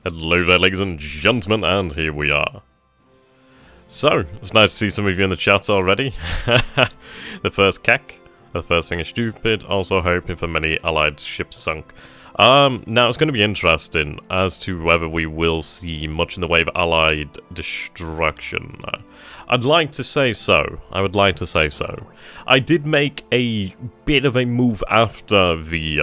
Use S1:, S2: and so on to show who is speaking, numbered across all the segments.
S1: Hello there, ladies and gentlemen, and here we are. So, it's nice to see some of you in the chat already. The first keck, the first thing is stupid, also hoping for many allied ships sunk. Now it's going to be interesting as to whether we will see much in the way of allied destruction. I'd like to say so. I would like to say so. I did make a bit of a move after the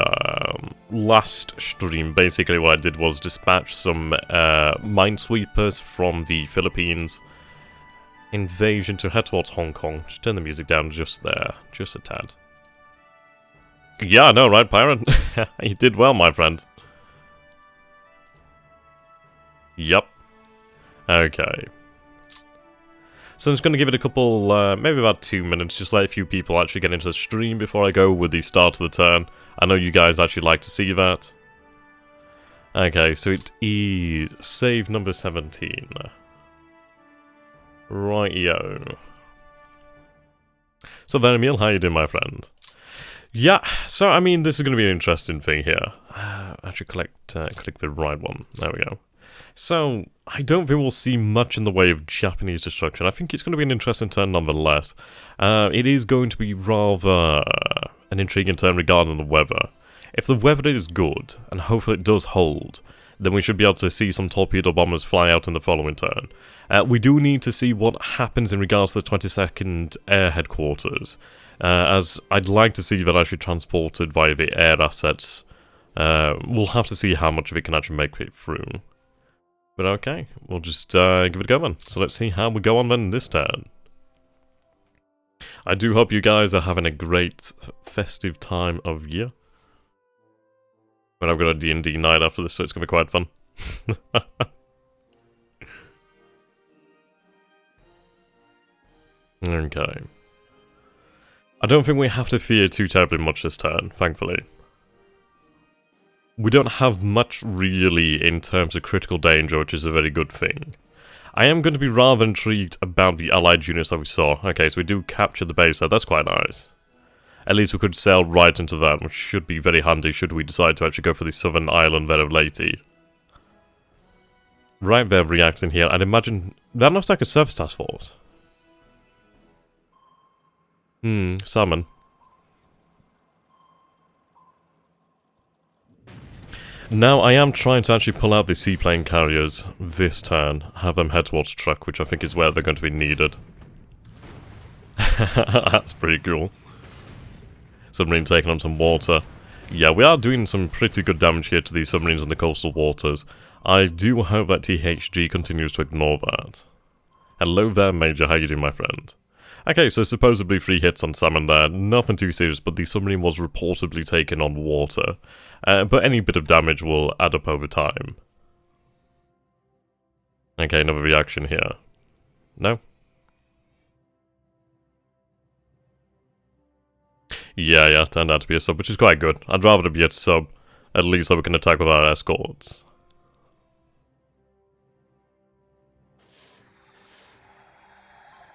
S1: last stream. Basically what I did was dispatch some minesweepers from the Philippines invasion to head towards Hong Kong. Just turn the music down just there. Just a tad. Yeah, I know, right, Pirate? You did well, my friend. Yep. Okay. So I'm just going to give it a couple, maybe about 2 minutes, just let a few people actually get into the stream before I go with the start of the turn. I know you guys actually like to see that. Okay, so it is save number 17. Rightio. So then, Emil, how you doing, my friend? Yeah, so I mean, this is going to be an interesting thing here. Actually, click the right one. There we go. So, I don't think we'll see much in the way of Japanese destruction. I think it's going to be an interesting turn nonetheless. It is going to be rather an intriguing turn regarding the weather. If the weather is good, and hopefully it does hold, then we should be able to see some torpedo bombers fly out in the following turn. We do need to see what happens in regards to the 22nd Air Headquarters. As I'd like to see that actually transported via the air assets. We'll have to see how much of it can actually make it through. But okay, we'll just give it a go then. So let's see how we go on then this turn. I do hope you guys are having a great festive time of year. But I've got a D&D night after this, so it's going to be quite fun. Okay. I don't think we have to fear too terribly much this turn, thankfully. We don't have much really in terms of critical danger, which is a very good thing. I am going to be rather intrigued about the allied units that we saw. Okay, so we do capture the base there, that's quite nice. At least we could sail right into that, which should be very handy should we decide to actually go for the southern island there of Leyte. Right there reacting here, I'd imagine... That looks like a surface task force. Salmon. Now, I am trying to actually pull out the seaplane carriers this turn, have them head towards truck, which I think is where they're going to be needed. That's pretty cool. Submarine taking on some water. Yeah, we are doing some pretty good damage here to these submarines in the coastal waters. I do hope that THG continues to ignore that. Hello there, Major, how you doing, my friend? Okay, so supposedly 3 hits on salmon there, nothing too serious, but the submarine was reportedly taken on water. But any bit of damage will add up over time. Okay, another reaction here. No? Yeah, turned out to be a sub, which is quite good. I'd rather it be a sub, at least so we can attack with our escorts.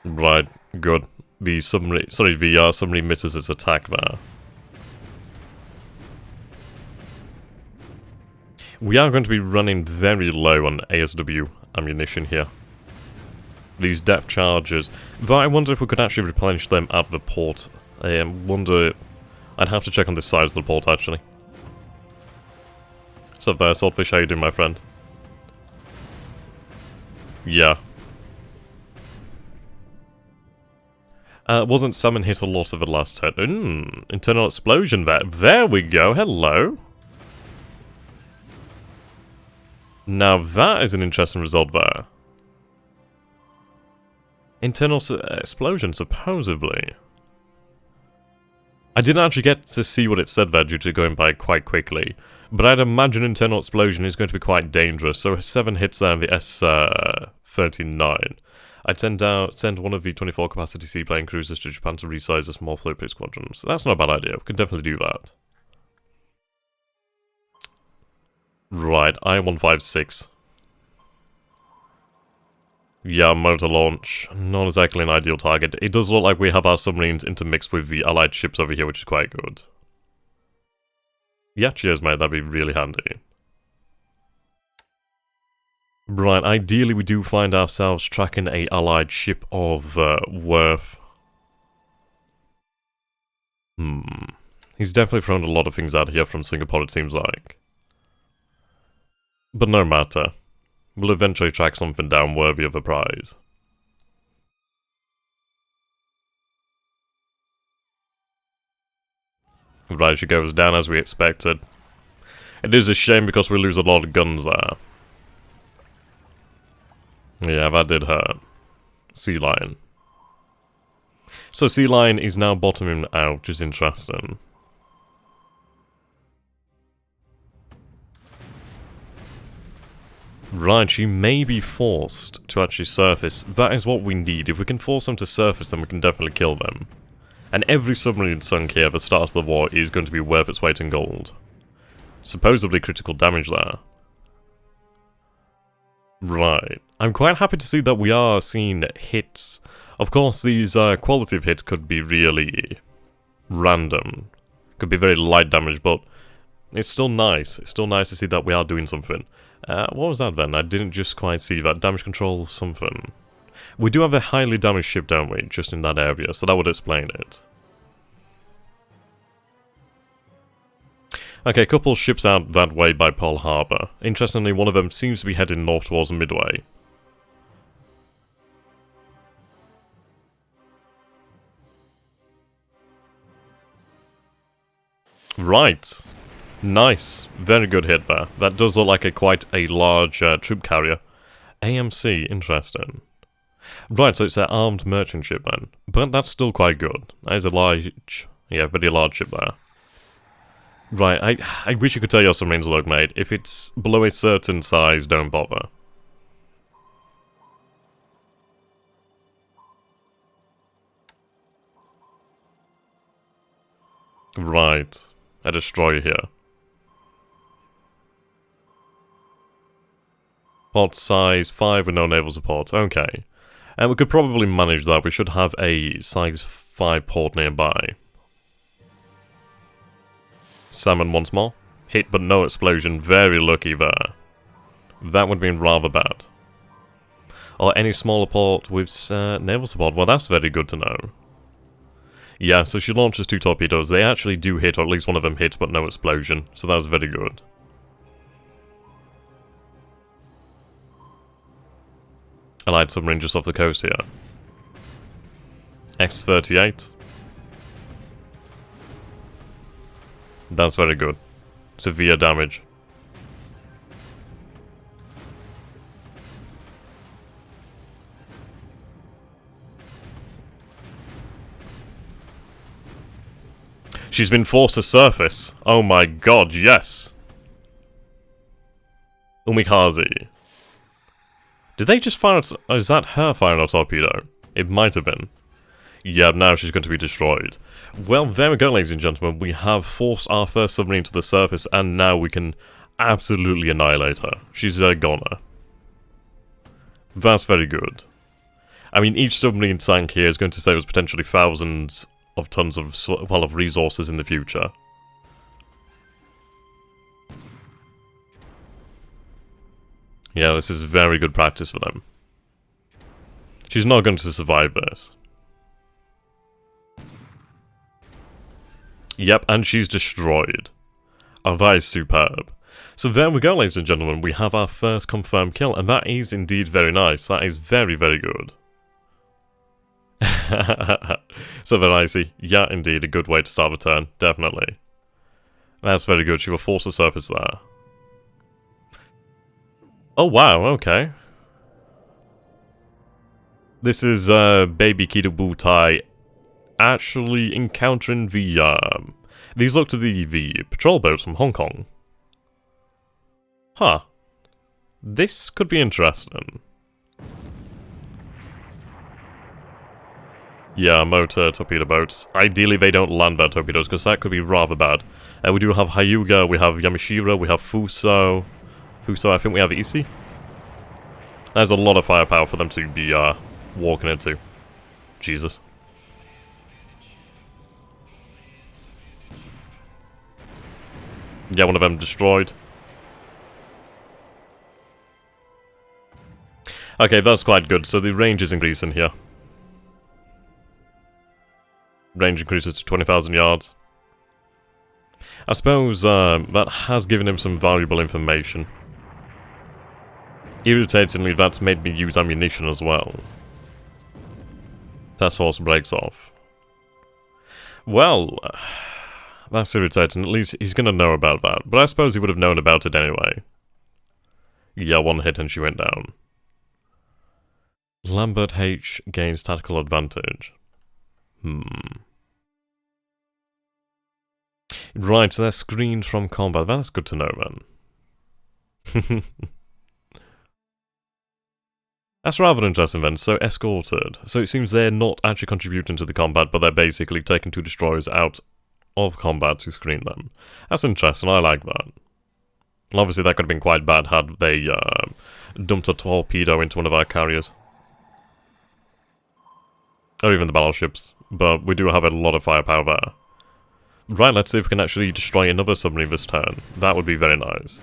S1: Right, good. The submarine, submarine misses its attack there. We are going to be running very low on ASW ammunition here. These depth charges, though I wonder if we could actually replenish them at the port. I wonder... I'd have to check on this side of the port, actually. What's up there, Swordfish? How you doing, my friend? Yeah. Wasn't salmon hit a lot of the last turn? Internal explosion there. There we go, hello. Now that is an interesting result there. Internal explosion, supposedly. I didn't actually get to see what it said there due to going by quite quickly, but I'd imagine internal explosion is going to be quite dangerous, so 7 hits there in the S-39. I'd send one of the 24 capacity seaplane cruisers to Japan to resize the small float squadrons. So that's not a bad idea, we can definitely do that. Right, I-156. Yeah, motor launch. Not exactly an ideal target. It does look like we have our submarines intermixed with the allied ships over here, which is quite good. Yeah, cheers, mate. That'd be really handy. Right, ideally we do find ourselves tracking a allied ship of worth. He's definitely thrown a lot of things out here from Singapore, it seems like. But no matter. We'll eventually track something down worthy of a prize. Right, she goes down as we expected. It is a shame because we lose a lot of guns there. Yeah, that did hurt. Sea Lion. So Sea Lion is now bottoming out, which is interesting. Right, she may be forced to actually surface. That is what we need. If we can force them to surface, then we can definitely kill them. And every submarine sunk here at the start of the war is going to be worth its weight in gold. Supposedly critical damage there. Right. I'm quite happy to see that we are seeing hits. Of course, these quality of hits could be really random. Could be very light damage, but it's still nice. It's still nice to see that we are doing something. What was that then? I didn't just quite see that. Damage control something. We do have a highly damaged ship, don't we? Just in that area, so that would explain it. Okay, a couple ships out that way by Pearl Harbor. Interestingly, one of them seems to be heading north towards Midway. Right. Nice. Very good hit there. That does look like quite a large troop carrier. AMC, interesting. Right, so it's an armed merchant ship then. But that's still quite good. That is a large... yeah, very large ship there. Right, I wish you could tell your submarines look, mate. If it's below a certain size, don't bother. Right. A destroyer here. Port size 5 with no naval support. Okay. And we could probably manage that. We should have a size 5 port nearby. Salmon once more. Hit but no explosion. Very lucky there. That would have been rather bad. Or any smaller port with naval support. Well, that's very good to know. Yeah, so she launches 2 torpedoes. They actually do hit, or at least one of them hits, but no explosion. So that was very good. Allied submarine just off the coast here. X-38. That's very good. Severe damage. She's been forced to surface. Oh my god, yes. Umikaze. Did they just fire... oh, is that her firing a torpedo? It might have been. Yeah, now she's going to be destroyed. Well, there we go, ladies and gentlemen. We have forced our first submarine to the surface, and now we can absolutely annihilate her. She's a goner. That's very good. I mean, each submarine sank here is going to save us potentially thousands of tons of, well, of resources in the future. Yeah, this is very good practice for them. She's not going to survive this. Yep, and she's destroyed. Oh, that is superb. So there we go, ladies and gentlemen. We have our first confirmed kill, and that is indeed very nice. That is very, very good. So very nicey. Yeah, indeed, a good way to start a turn. Definitely. That's very good. She will force the surface there. Oh, wow, okay. This is Baby Kido Butai actually encountering the, these look to be the patrol boats from Hong Kong. Huh. This could be interesting. Yeah, motor torpedo boats. Ideally, they don't land their torpedoes, because that could be rather bad. We do have Hyuga, we have Yamashiro, we have Fuso. Fuso, I think we have Isi. There's a lot of firepower for them to be walking into. Jesus. Yeah, one of them destroyed. Okay, that's quite good. So the range is increasing here. Range increases to 20,000 yards. I suppose that has given him some valuable information. Irritatingly, that's made me use ammunition as well. Task force breaks off. Well, that's irritating. At least he's going to know about that. But I suppose he would have known about it anyway. Yeah, one hit and she went down. Lambert H gains tactical advantage. Right, so they're screened from combat. That's good to know, then. That's rather interesting, then. So, escorted. So it seems they're not actually contributing to the combat, but they're basically taking two destroyers out of combat to screen them. That's interesting. I like that. And obviously, that could have been quite bad had they dumped a torpedo into one of our carriers. Or even the battleships. But we do have a lot of firepower there. Right, let's see if we can actually destroy another submarine this turn. That would be very nice.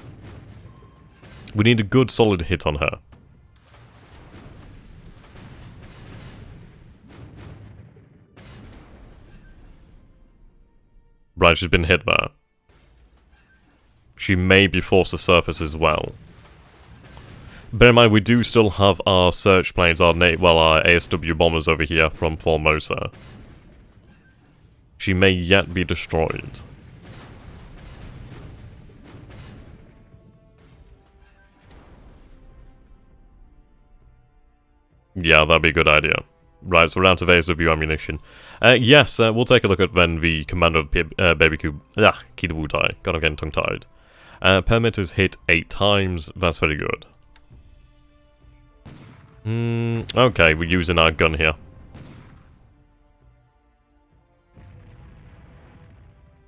S1: We need a good solid hit on her. Right, she's been hit there. She may be forced to surface as well. Bear in mind, we do still have our search planes, our ASW bombers over here from Formosa. She may yet be destroyed. Yeah, that'd be a good idea. Right, so we're out of ASW ammunition. Yes, we'll take a look at then the commander of Baby Cube. Kidabutai. God, I'm getting tongue-tied. Permit is hit 8 times. That's very good. Okay, we're using our gun here.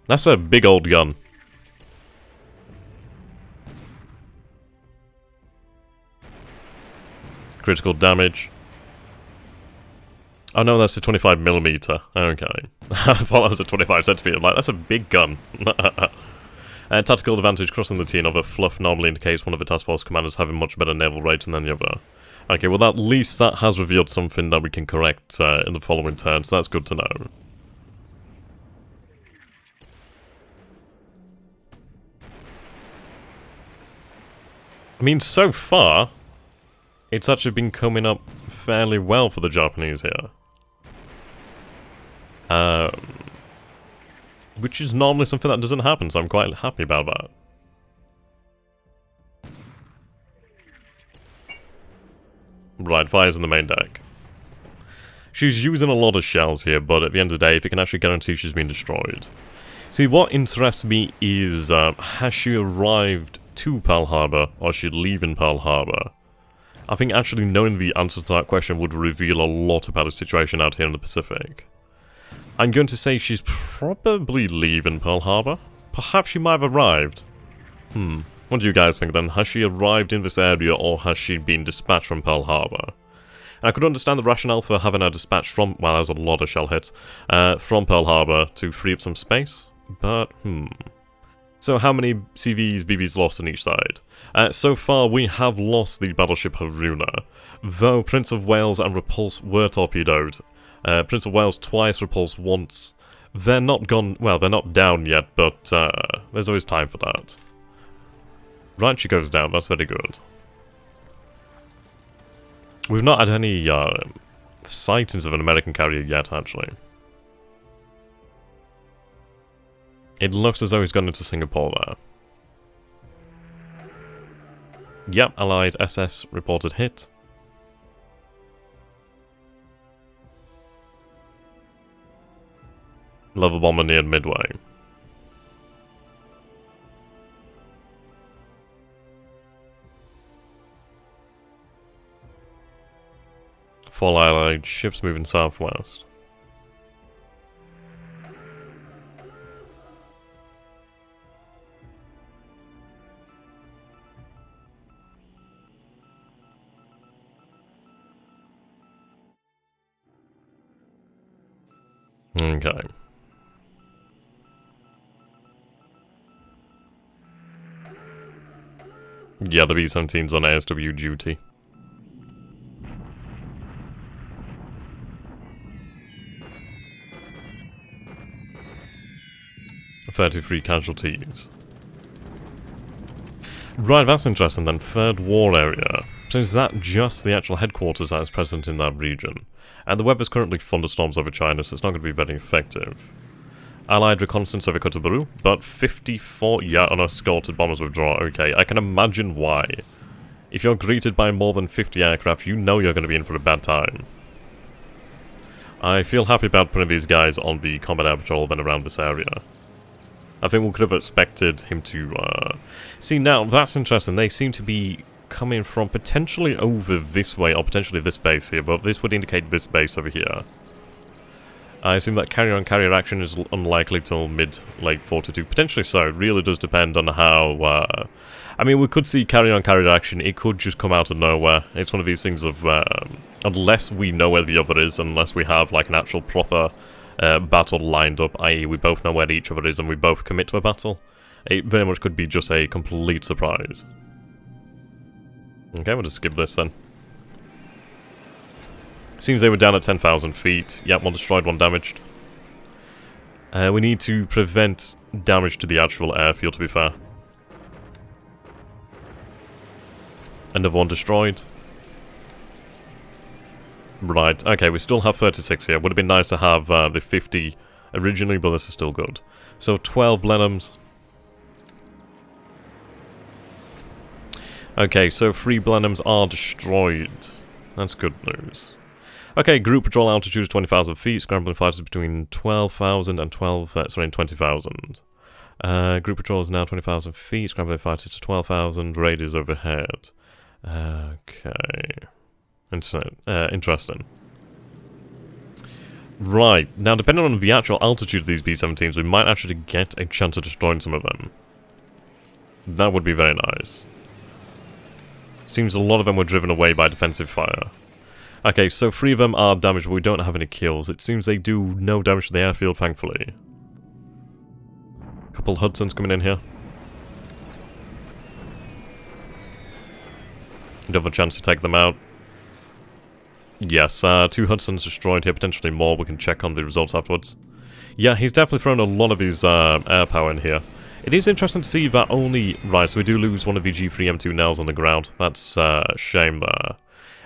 S1: That's a big old gun. Critical damage. Oh no, that's a 25mm. Okay. I thought that was a 25cm. Like, that's a big gun. Tactical advantage crossing the T and other fluff normally indicates one of the task force commanders having much better naval rating than the other. Okay, well at least that has revealed something that we can correct in the following turn, so that's good to know. I mean, so far, it's actually been coming up fairly well for the Japanese here. Which is normally something that doesn't happen, so I'm quite happy about that. Right, fires in the main deck. She's using a lot of shells here, but at the end of the day, if you can actually guarantee she's been destroyed. See, what interests me is, has she arrived to Pearl Harbor, or is she leaving Pearl Harbor? I think actually knowing the answer to that question would reveal a lot about the situation out here in the Pacific. I'm going to say she's probably leaving Pearl Harbor. Perhaps she might have arrived. What do you guys think then? Has she arrived in this area, or has she been dispatched from Pearl Harbor? And I could understand the rationale for having her dispatched from, well, that was a lot of shell hits, from Pearl Harbor to free up some space, but, So how many CVs, BVs lost on each side? So far, we have lost the battleship Haruna, though Prince of Wales and Repulse were torpedoed. Prince of Wales twice, Repulse once. They're not gone, well, they're not down yet, but there's always time for that. Right, she goes down, that's very good. We've not had any sightings of an American carrier yet, actually. It looks as though he's gone into Singapore there. Yep, Allied SS reported hit. Level bomber near Midway. Four Allied ships moving southwest. Okay. Yeah, the B-17's on ASW duty. 33 casualties. Right, that's interesting then. Third war area. So is that just the actual headquarters that is present in that region? And the weather's currently thunderstorms over China, so it's not going to be very effective. Allied reconnaissance over Kotobaru, but 54, yeah, unescorted bombers withdraw. Okay, I can imagine why. If you're greeted by more than 50 aircraft, you know you're going to be in for a bad time. I feel happy about putting these guys on the combat air patrol then around this area. I think we could have expected him to, See, now, that's interesting. They seem to be coming from potentially over this way, or potentially this base here, but this would indicate this base over here. I assume that carrier-on-carrier action is unlikely till mid-late 42. Potentially so. It really does depend on how, I mean, we could see carrier-on-carrier action. It could just come out of nowhere. It's one of these things of, unless we know where the other is, unless we have, like, an actual proper battle lined up, i.e. we both know where each other is and we both commit to a battle, it very much could be just a complete surprise. Okay, we'll just skip this then. Seems they were down at 10,000 feet. Yep, one destroyed, one damaged. We need to prevent damage to the actual airfield, to be fair. Another one destroyed. Right, okay, we still have 36 here. Would have been nice to have the 50 originally, but this is still good. So 12 Blenheims. Okay, so 3 Blenheims are destroyed. That's good news. Okay, group patrol altitude is 20,000 feet. Scrambling fighters between 12,000 and 20,000. Group patrol is now 20,000 feet. Scrambling fighters to 12,000. Radius overhead. Okay. Interesting. Right, now depending on the actual altitude of these B-17s, we might actually get a chance of destroying some of them. That would be very nice. Seems a lot of them were driven away by defensive fire. Okay, so 3 of them are damaged, but we don't have any kills. It seems they do no damage to the airfield, thankfully. Couple Hudsons coming in here. Do have a chance to take them out. Yes, 2 Hudsons destroyed here, potentially more. We can check on the results afterwards. Yeah, he's definitely thrown a lot of his air power in here. It is interesting to see that only... Right, so we do lose one of the G3M2 Nels on the ground. That's a shame there.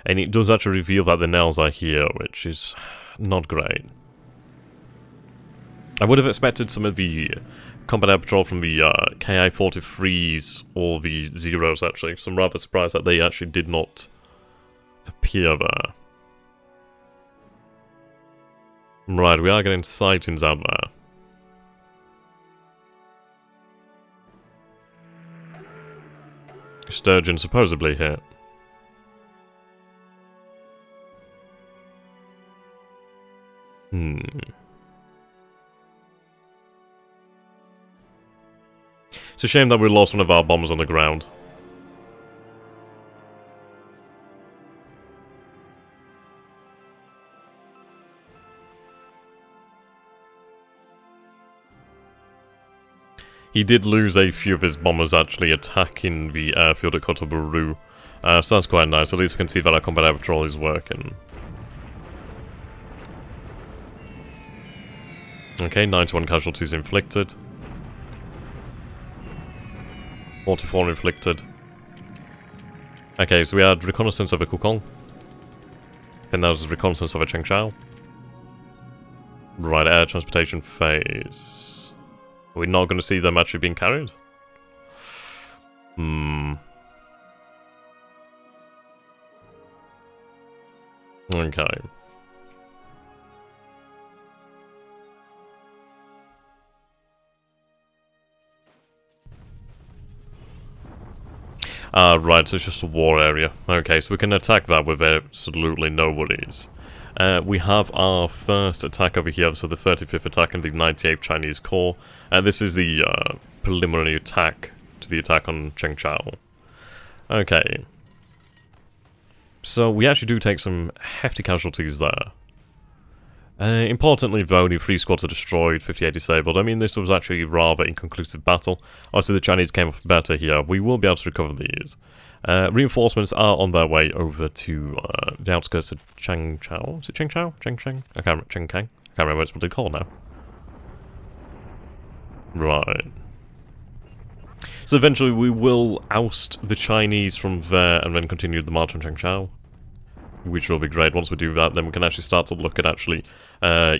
S1: And it does actually reveal that the Nels are here, which is not great. I would have expected some of the combat air patrol from the KI-43s or the Zeros, actually. So I'm rather surprised that they actually did not appear there. Right, we are getting sightings out there. Sturgeon supposedly hit. It's a shame that we lost one of our bombers on the ground. He did lose a few of his bombers actually attacking the airfield at Kotobaru. So that's quite nice. At least we can see that our combat air patrol is working. Okay, 91 casualties inflicted. 44 inflicted. Okay, so we had reconnaissance over Kukong. And that was reconnaissance over Chengchao. Right, air transportation phase. Are we not going to see them actually being carried? Okay. Right, so it's just a war area. Okay, so we can attack that with absolutely no worries. We have our first attack over here, so the 35th attack in the 98th Chinese Corps. This is the preliminary attack to the attack on Chengchao. Okay. So we actually do take some hefty casualties there. Importantly though, only 3 squads are destroyed, 58 disabled. I mean, this was actually a rather inconclusive battle. Obviously the Chinese came off better here. We will be able to recover these. Reinforcements are on their way over to the outskirts of Chengchao. Is it Chengchao? Chengcheng? I can't remember. Chengkang? I can't remember what it's called now. Right. So eventually we will oust the Chinese from there and then continue the march on Changchao, which will be great. Once we do that, then we can actually start to look at actually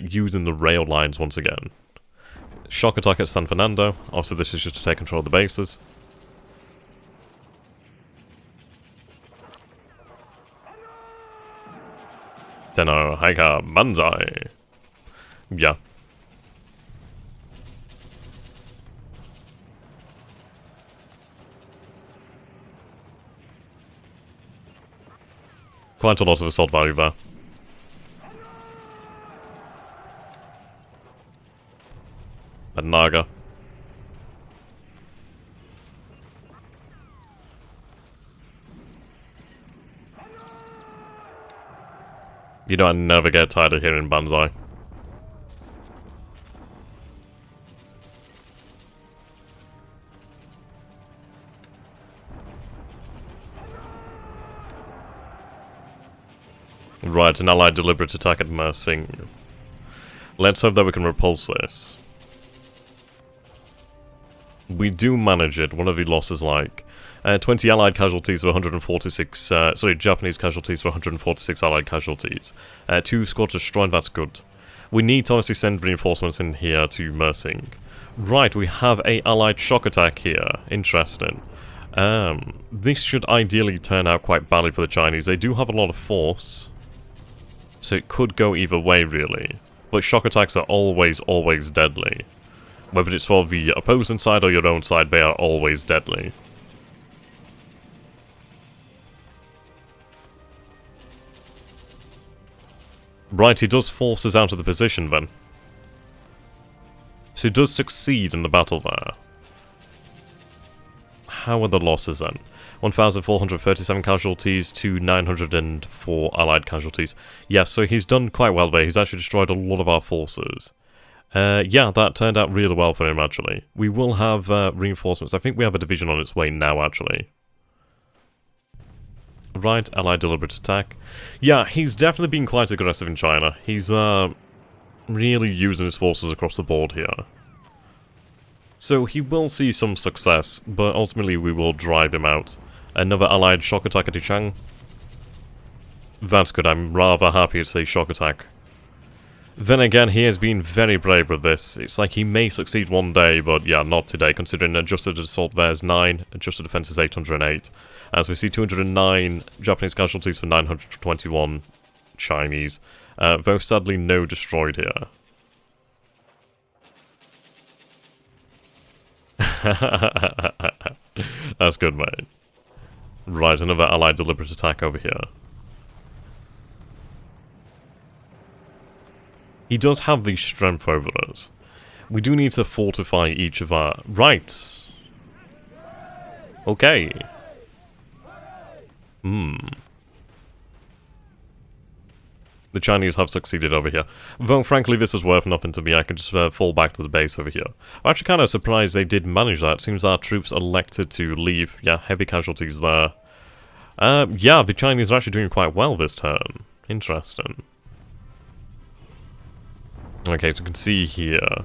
S1: using the rail lines once again. Shock attack at San Fernando. Also, this is just to take control of the bases. Tenno Haika Banzai. Yeah. Quite a lot of assault value there. At Naga. You know, I never get tired of hearing Banzai. Right, an allied deliberate attack at Mersing. Let's hope that we can repulse this. We do manage it. What are the losses like? 20 allied casualties for 146, sorry, Japanese casualties for 146 allied casualties. 2 squads destroyed, that's good. We need to obviously send reinforcements in here to Mersing. Right, we have a allied shock attack here. Interesting. This should ideally turn out quite badly for the Chinese. They do have a lot of force, so it could go either way, really. But shock attacks are always, always deadly. Whether it's for the opposing side or your own side, they are always deadly. Right, he does force us out of the position then. So he does succeed in the battle there. How are the losses then? 1,437 casualties to 904 allied casualties. Yes, so he's done quite well there. He's actually destroyed a lot of our forces. Yeah, that turned out really well for him, actually. We will have reinforcements. I think we have a division on its way now, actually. Right, allied deliberate attack. Yeah, he's definitely been quite aggressive in China. He's really using his forces across the board here. So he will see some success, but ultimately we will drive him out. Another allied shock attack at Yichang. That's good, I'm rather happy to see shock attack. Then again, he has been very brave with this. It's like he may succeed one day, but yeah, not today, considering adjusted assault there is 9, adjusted defense is 808. As we see 209 Japanese casualties for 921 Chinese. Though sadly no destroyed here. That's good, mate. Right, another allied deliberate attack over here. He does have the strength over us. We do need to fortify each of our... Right! Okay. The Chinese have succeeded over here. Though, frankly, this is worth nothing to me. I can just fall back to the base over here. I'm actually kind of surprised they did manage that. It seems our troops elected to leave. Yeah, heavy casualties there. Yeah, the Chinese are actually doing quite well this turn. Interesting. Okay, so you can see here.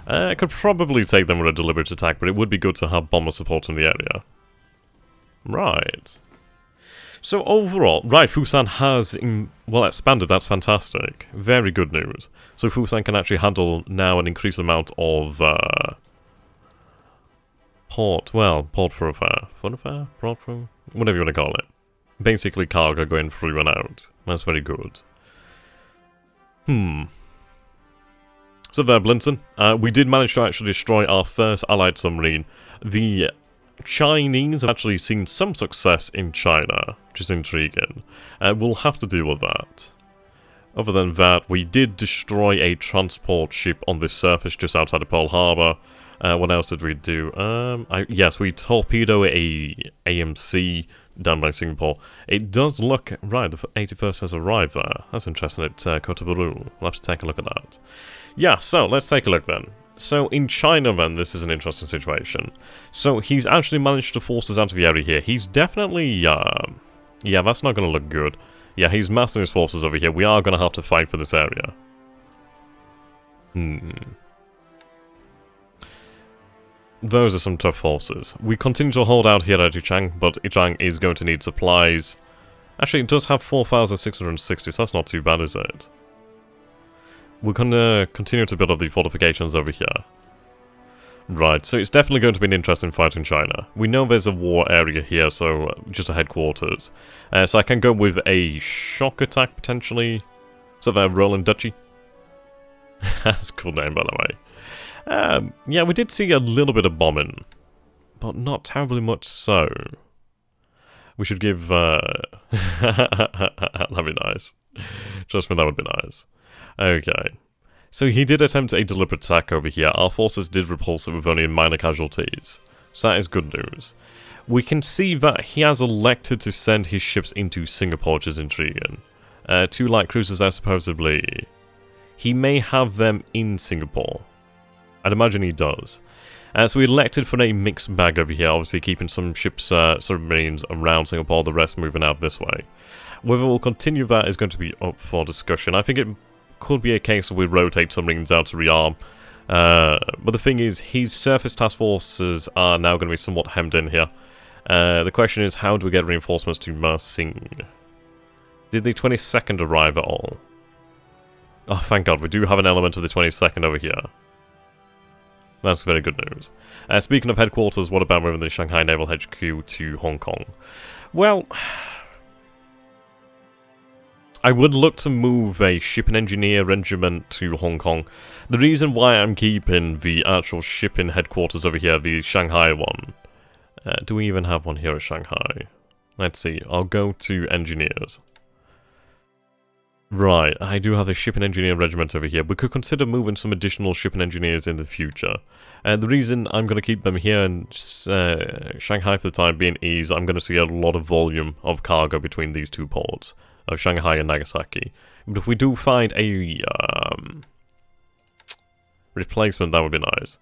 S1: I could probably take them with a deliberate attack, but it would be good to have bomber support in the area. Right. So overall, right, Fusan has, expanded, that's fantastic. Very good news. So Fusan can actually handle now an increased amount of, port thoroughfare. Port through? Whatever you want to call it. Basically cargo going through and out. That's very good. So there, Blinson. We did manage to actually destroy our first allied submarine. The Chinese have actually seen some success in China, which is intriguing. We'll have to deal with that. Other than that, we did destroy a transport ship on the surface just outside of Pearl Harbor. What else did we do? Yes, we torpedoed a AMC down by Singapore. It does look... Right, the 81st has arrived there. That's interesting at Kotoburu. We'll have to take a look at that. Yeah, so let's take a look then. So in China then, this is an interesting situation. So he's actually managed to force us out of the area here. He's definitely... yeah, that's not going to look good. Yeah, he's massing his forces over here. We are going to have to fight for this area. those are some tough forces. We continue to hold out here at Ichang, but Ichang is going to need supplies. Actually, it does have 4,660, so that's not too bad, is it? We're gonna continue to build up the fortifications over here. Right, so it's definitely going to be an interesting fight in China. We know there's a war area here, so just a headquarters. So I can go with a shock attack, potentially. So they're Roland Duchy. That's a cool name, by the way. Yeah, we did see a little bit of bombing, but not terribly much so. We should give... that'd be nice. Trust me, that would be nice. Okay. So he did attempt a deliberate attack over here. Our forces did repulse it with only minor casualties. So that is good news. We can see that he has elected to send his ships into Singapore, which is intriguing. 2 light cruisers there, supposedly. He may have them in Singapore. I'd imagine he does. So we elected for a mixed bag over here, obviously keeping some ships, submarines around Singapore, the rest moving out this way. Whether we'll continue that is going to be up for discussion. I think it could be a case of we rotate submarines out to rearm. But the thing is, his surface task forces are now going to be somewhat hemmed in here. The question is, how do we get reinforcements to Mersing? Did the 22nd arrive at all? Oh, thank God, we do have an element of the 22nd over here. That's very good news. Speaking of headquarters, what about moving the Shanghai Naval HQ to Hong Kong? Well, I would look to move a shipping engineer regiment to Hong Kong. The reason why I'm keeping the actual shipping headquarters over here, the Shanghai one... do we even have one here at Shanghai? Let's see, I'll go to engineers. Right, I do have a shipping engineer regiment over here. We could consider moving some additional shipping engineers in the future. And the reason I'm going to keep them here in Shanghai for the time being is I'm going to see a lot of volume of cargo between these 2 ports, of Shanghai and Nagasaki. But if we do find a replacement, that would be nice.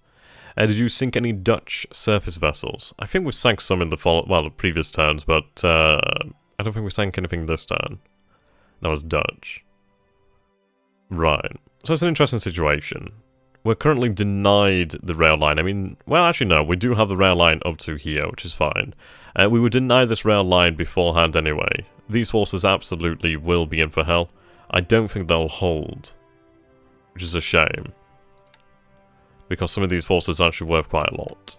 S1: Did you sink any Dutch surface vessels? I think we sank some in the previous turns, but I don't think we sank anything this turn. That was Dutch. Right. So it's an interesting situation. We're currently denied the rail line. I mean, well, actually no, we do have the rail line up to here, which is fine. We were denied this rail line beforehand anyway. These forces absolutely will be in for hell. I don't think they'll hold, which is a shame, because some of these forces are actually worth quite a lot.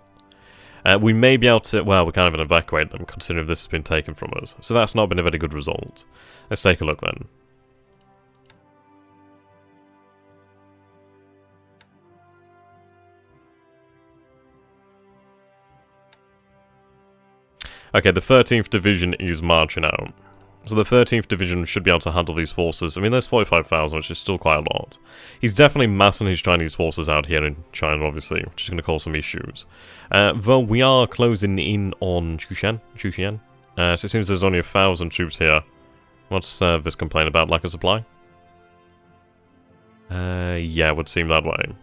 S1: We may be able to, well, we can't even evacuate them considering this has been taken from us. So that's not been a very good result. Let's take a look then. Okay, the 13th Division is marching out. So the 13th Division should be able to handle these forces. I mean, there's 45,000, which is still quite a lot. He's definitely massing his Chinese forces out here in China, obviously, which is going to cause some issues. Though we are closing in on Shushan. So it seems there's only 1,000 troops here. What's this complaint about? Lack of supply? Yeah, it would seem that way.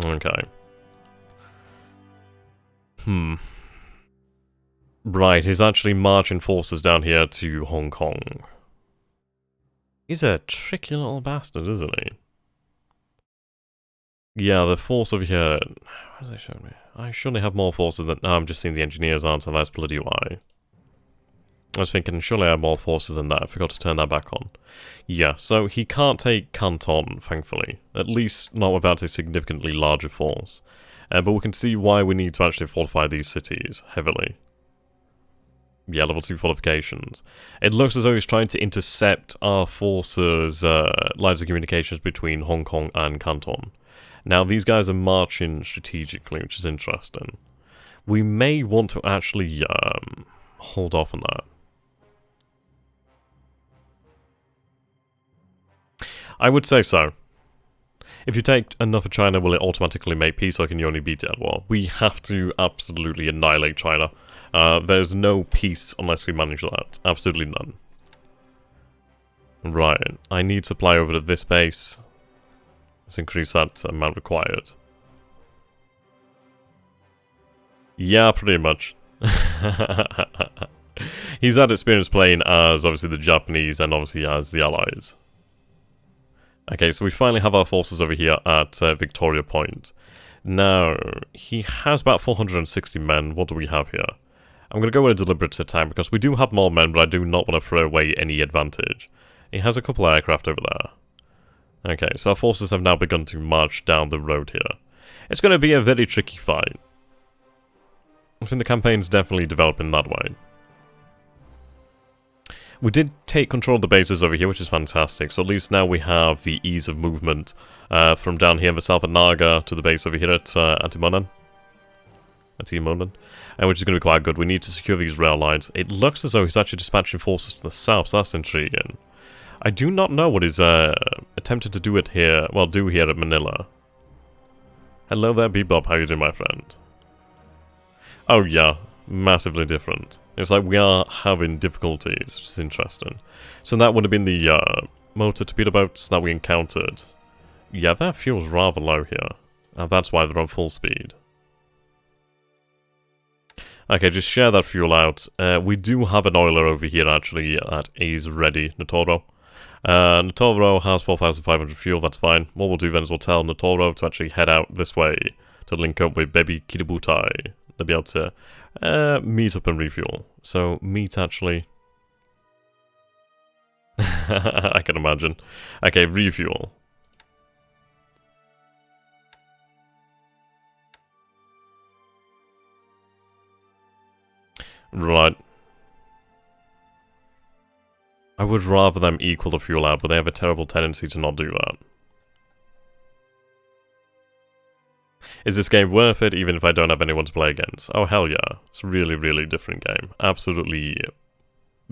S1: Okay. Right, he's actually marching forces down here to Hong Kong. He's a tricky little bastard, isn't he? Yeah, the force over here... What does it show me? I surely have more forces than... No, I'm just seeing the engineers aren't, so that's bloody why. I was thinking, surely I have more forces than that. I forgot to turn that back on. Yeah, so he can't take Canton, thankfully. At least not without a significantly larger force. But we can see why we need to actually fortify these cities heavily. Yeah, level 2 fortifications. It looks as though he's trying to intercept our forces' lines of communications between Hong Kong and Canton. Now, these guys are marching strategically, which is interesting. We may want to actually hold off on that. I would say so. If you take enough of China, will it automatically make peace, or can you only beat it at war? We have to absolutely annihilate China. There's no peace unless we manage that. Absolutely none. Right, I need supply over to this base. Let's increase that amount required. Yeah, pretty much. He's had experience playing as, obviously, the Japanese and obviously as the Allies. Okay, so we finally have our forces over here at Victoria Point. Now, he has about 460 men. What do we have here? I'm going to go with a deliberate attack because we do have more men, but I do not want to throw away any advantage. He has a couple of aircraft over there. Okay, so our forces have now begun to march down the road here. It's going to be a very tricky fight. I think the campaign's definitely developing that way. We did take control of the bases over here, which is fantastic. So at least now we have the ease of movement from down here in the south at Naga to the base over here at Atimonan, which is going to be quite good. We need to secure these rail lines. It looks as though he's actually dispatching forces to the south, so that's intriguing. I do not know what he's attempted to do here at Manila. Hello there, Bebop. How you doing, my friend? Oh yeah, massively different. It's like we are having difficulties, which is interesting. So that would have been the motor torpedo boats that we encountered. Yeah, their fuel's rather low here. And that's why they're on full speed. Okay, just share that fuel out. We do have an oiler over here actually that is ready, Notoro. Notoro has 4,500 fuel, that's fine. What we'll do then is we'll tell Notoro to actually head out this way to link up with Baby Kiributai. They'll be able to meet up and refuel. So, meet actually. I can imagine. Okay, refuel. Right. I would rather them equal the fuel out, but they have a terrible tendency to not do that. Is this game worth it, even if I don't have anyone to play against? Oh, hell yeah. It's a really, really different game. Absolutely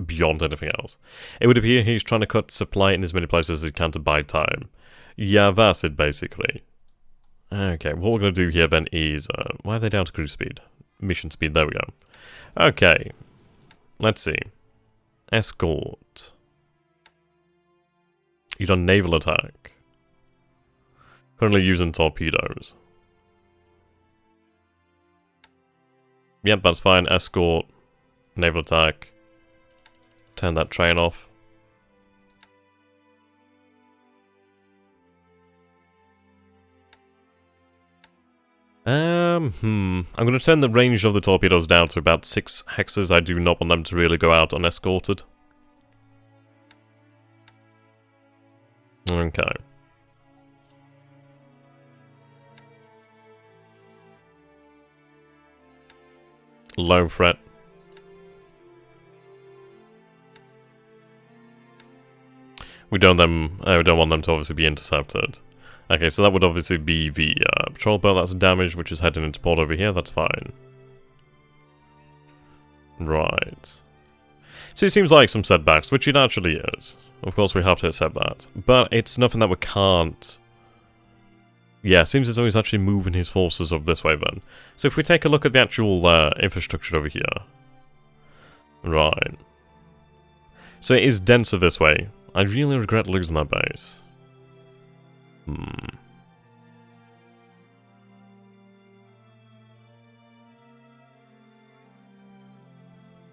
S1: beyond anything else. It would appear he's trying to cut supply in as many places as he can to buy time. Yeah, that's it, basically. Okay, what we're going to do here, then, is... why are they down to cruise speed? Mission speed, there we go. Okay. Let's see. Escort. You done naval attack. Currently using torpedoes. Yep, that's fine. Escort. Naval attack. Turn that train off. I'm going to turn the range of the torpedoes down to about 6 hexes. I do not want them to really go out unescorted. Okay. Low threat. We don't want them to obviously be intercepted. Okay, so that would obviously be the patrol boat that's damaged, which is heading into port over here. That's fine. Right. So it seems like some setbacks, which it actually is. Of course, we have to accept that. But it's nothing that we can't... Yeah, it seems as though he's actually moving his forces up this way then. So if we take a look at the actual infrastructure over here. Right. So it is denser this way. I really regret losing that base.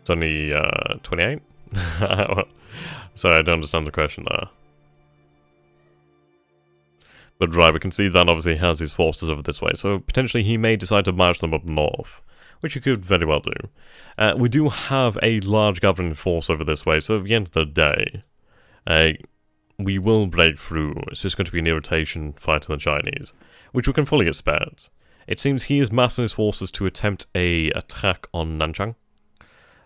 S1: It's only 28? Sorry, I don't understand the question there. But right, we can see that obviously he has his forces over this way, so potentially he may decide to march them up north, which he could very well do. We do have a large governing force over this way, so at the end of the day, we will break through. It's just going to be an irritation fighting the Chinese, which we can fully expect. It seems he is massing his forces to attempt a attack on Nanchang.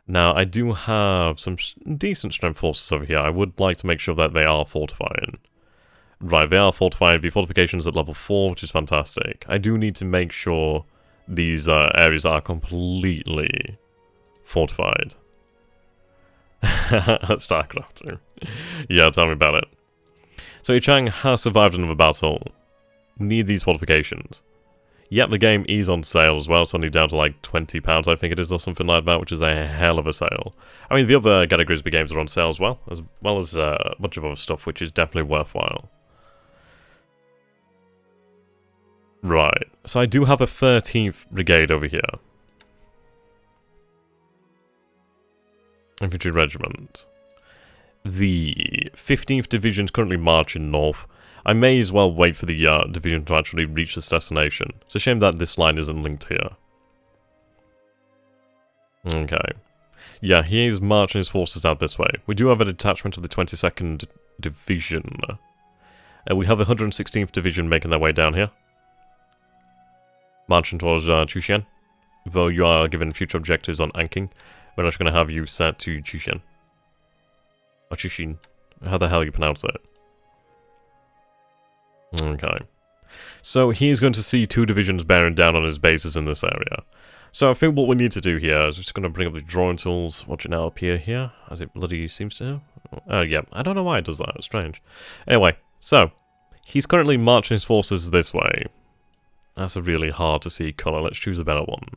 S1: Now, I do have some decent strength forces over here. I would like to make sure that they are fortifying. Right, they are fortifying. The fortifications at level 4, which is fantastic. I do need to make sure these areas are completely fortified. StarCraft 2. Yeah, tell me about it. So Yichang has survived another battle. We need these fortifications. Yep, the game is on sale as well. It's only down to like £20, I think it is, or something like that, which is a hell of a sale. I mean, the other Grigsby games are on sale as well as a bunch of other stuff, which is definitely worthwhile. Right, so I do have a 13th Brigade over here. Infantry Regiment. The 15th Division is currently marching north. I may as well wait for the division to actually reach this destination. It's a shame that this line isn't linked here. Okay. Yeah, he is marching his forces out this way. We do have a detachment of the 22nd Division. We have the 116th Division making their way down here. Marching towards Chushan. Though you are given future objectives on Anking, we're not going to have you set to Chushan. Or Chushin. How the hell you pronounce it? Okay. So he's going to see 2 divisions bearing down on his bases in this area. So I think what we need to do here is just going to bring up the drawing tools. Watch it now appear here, as it bloody seems to. Oh yeah, I don't know why it does that, it's strange. Anyway, so, he's currently marching his forces this way. That's a really hard to see colour, let's choose a better one.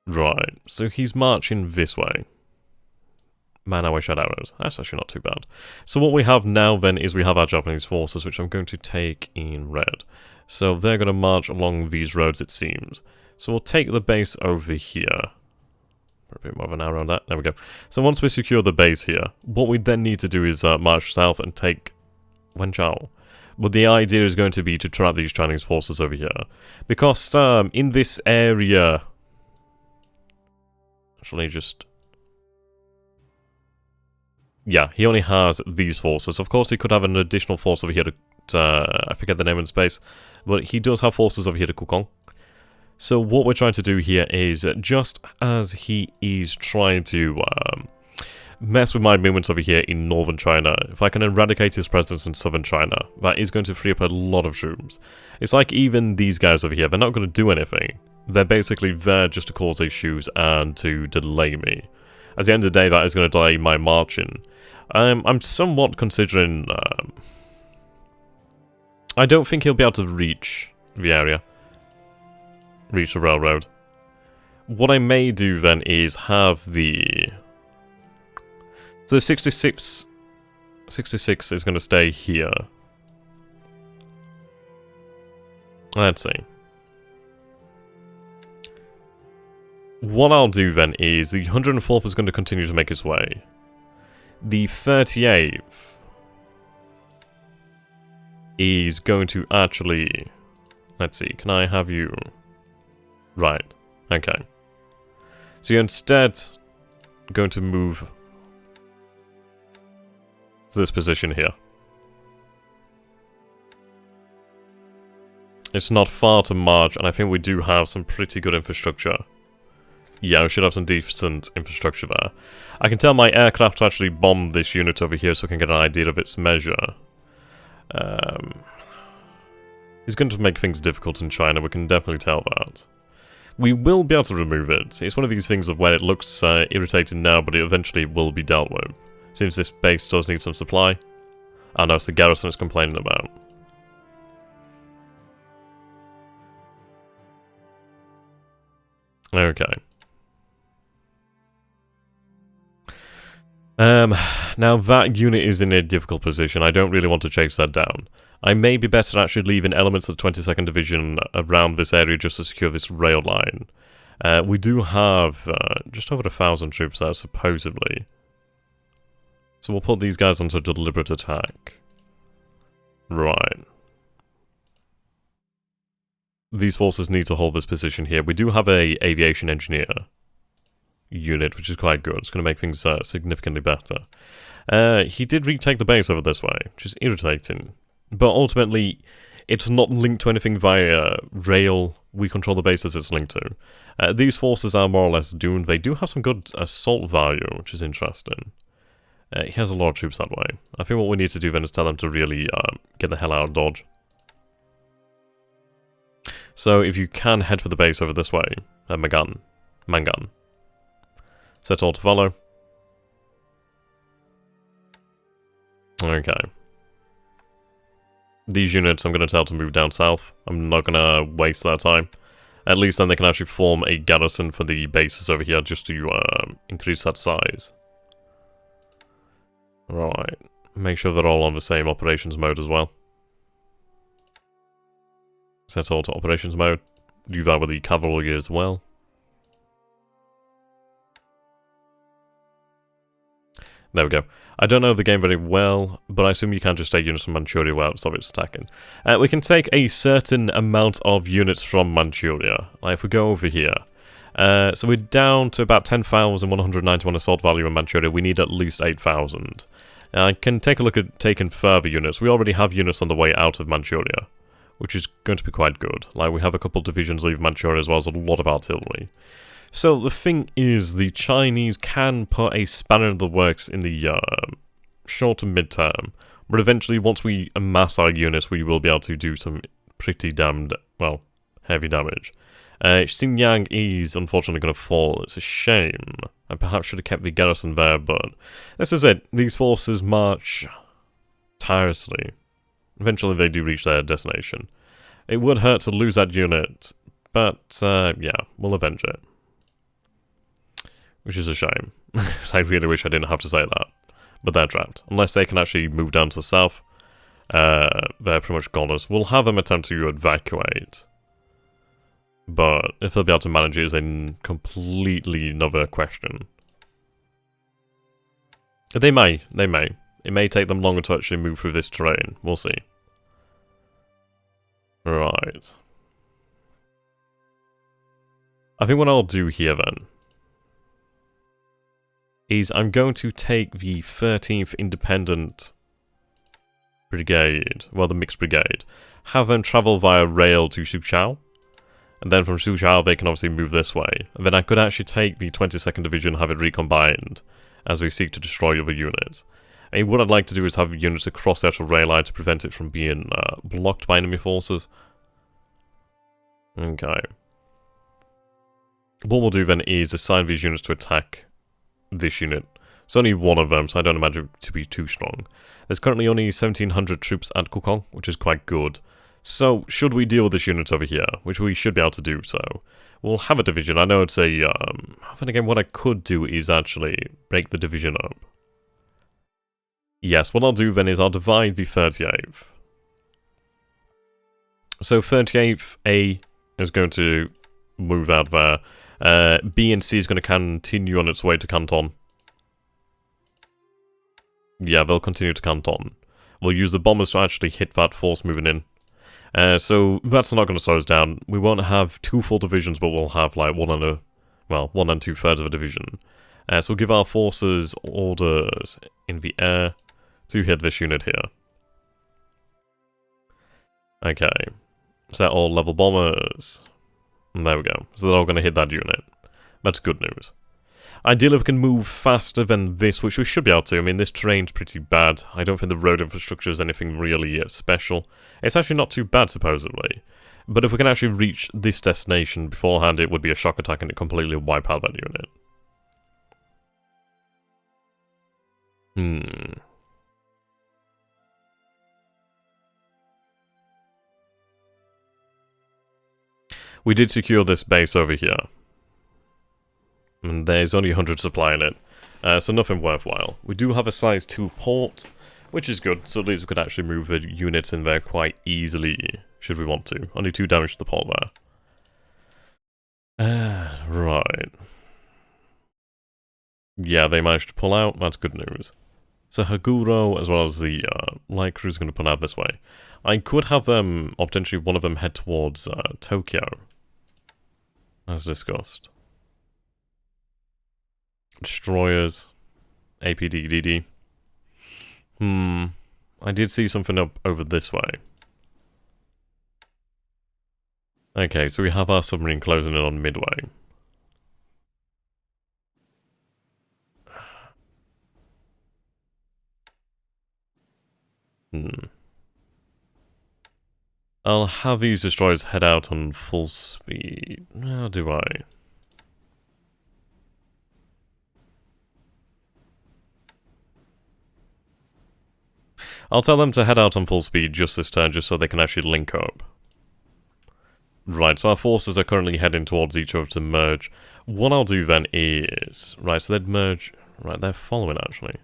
S1: Right, so he's marching this way. Man, I wish I had arrows. That's actually not too bad. So what we have now then is we have our Japanese forces, which I'm going to take in red. So they're going to march along these roads, it seems. So we'll take the base over here. Put a bit more of an arrow on that. There we go. So once we secure the base here, what we then need to do is march south and take Wenzhou. But the idea is going to be to trap these Chinese forces over here. Because in this area... Actually, just... Yeah, he only has these forces. Of course, he could have an additional force over here to... I forget the name of the space. But he does have forces over here to Kukong. So what we're trying to do here is, just as he is trying to mess with my movements over here in northern China, if I can eradicate his presence in southern China, that is going to free up a lot of troops. It's like even these guys over here, they're not going to do anything. They're basically there just to cause issues and to delay me. At the end of the day, that is going to delay my marching. I'm somewhat considering... I don't think he'll be able to reach the area. Reach the railroad. What I may do then is have the... So 66 is going to stay here. Let's see. What I'll do then is the 104th is going to continue to make its way. The 38th is going to actually... Let's see, can I have you... Right, okay. So you're instead going to move to this position here. It's not far to march, and I think we do have some pretty good infrastructure. Yeah, we should have some decent infrastructure there. I can tell my aircraft to actually bomb this unit over here so we can get an idea of its measure. It's going to make things difficult in China, we can definitely tell that. We will be able to remove it. It's one of these things of where it looks irritating now, but it eventually will be dealt with. Seems this base does need some supply. Oh no, it's the garrison it's complaining about. Okay. Now that unit is in a difficult position. I don't really want to chase that down. I may be better actually leaving elements of the 22nd Division around this area just to secure this rail line. We do have just over 1,000 troops there, supposedly. So we'll put these guys onto deliberate attack. Right. These forces need to hold this position here. We do have a aviation engineer unit, which is quite good. It's going to make things significantly better. He did retake the base over this way, which is irritating. But ultimately, it's not linked to anything via rail. We control the bases it's linked to. These forces are more or less doomed. They do have some good assault value, which is interesting. He has a lot of troops that way. I think what we need to do then is tell them to really get the hell out of Dodge. So if you can head for the base over this way, Mangan. Set all to follow. Okay. These units I'm going to tell to move down south. I'm not going to waste that time. At least then they can actually form a garrison for the bases over here just to increase that size. Right. Make sure they're all on the same operations mode as well. Set all to operations mode. Do that with the cavalry as well. There we go. I don't know the game very well, but I assume you can just take units from Manchuria without stop its attacking. We can take a certain amount of units from Manchuria. Like if we go over here. So we're down to about 10,191 assault value in Manchuria. We need at least 8,000. I can take a look at taking further units. We already have units on the way out of Manchuria, which is going to be quite good. Like we have a couple divisions leave Manchuria as well as a lot of artillery. So the thing is, the Chinese can put a spanner in the works in the short to mid-term, but eventually once we amass our units we will be able to do some pretty damned, well, heavy damage. Xinjiang is unfortunately going to fall. It's a shame. I perhaps should have kept the garrison there, but this is it. These forces march tirelessly. Eventually they do reach their destination. It would hurt to lose that unit, but yeah, we'll avenge it. Which is a shame. I really wish I didn't have to say that. But they're trapped. Unless they can actually move down to the south, they're pretty much goners. We'll have them attempt to evacuate. But if they'll be able to manage it is a completely another question. They may. They may. It may take them longer to actually move through this terrain. We'll see. Right. I think what I'll do here then is I'm going to take the 13th Independent Brigade, well, the Mixed Brigade, have them travel via rail to Suzhou, and then from Suzhou they can obviously move this way, and then I could actually take the 22nd Division, have it recombined, as we seek to destroy other units. And what I'd like to do is have units across the actual rail line to prevent it from being blocked by enemy forces. Okay. What we'll do then is assign these units to attack this unit. It's only one of them, so I don't imagine it to be too strong. There's currently only 1,700 troops at Kukong, which is quite good. So, should we deal with this unit over here, which we should be able to do so, we'll have a division. I know it's a, then again, what I could do is actually break the division up. Yes, what I'll do then is I'll divide the 38th. So, 38th A is going to move out there. B and C is going to continue on its way to Canton. Yeah, they'll continue to Canton. We'll use the bombers to actually hit that force moving in. So that's not going to slow us down. We won't have 2 full divisions, but we'll have like 1 and 2/3 of a division. So we'll give our forces orders in the air to hit this unit here. Okay. Set all level bombers. And there we go. So they're all going to hit that unit. That's good news. Ideally, if we can move faster than this, which we should be able to. I mean, this terrain's pretty bad. I don't think the road infrastructure is anything really special. It's actually not too bad, supposedly. But if we can actually reach this destination beforehand, it would be a shock attack and it completely wipe out that unit. We did secure this base over here. And there's only 100 supply in it. So nothing worthwhile. We do have a size 2 port, which is good. So at least we could actually move the units in there quite easily, should we want to. Only 2 damage to the port there. Right. Yeah, they managed to pull out. That's good news. So Haguro, as well as the light crew, is going to pull out this way. I could have them, or potentially one of them, head towards Tokyo. As discussed. Destroyers. APDDD. I did see something up over this way. Okay, so we have our submarine closing in on Midway. I'll have these destroyers head out on full speed. How do I? I'll tell them to head out on full speed just this turn, just so they can actually link up. Right, so our forces are currently heading towards each other to merge. What I'll do then is... Right, so they'd merge... Right, they're following, actually.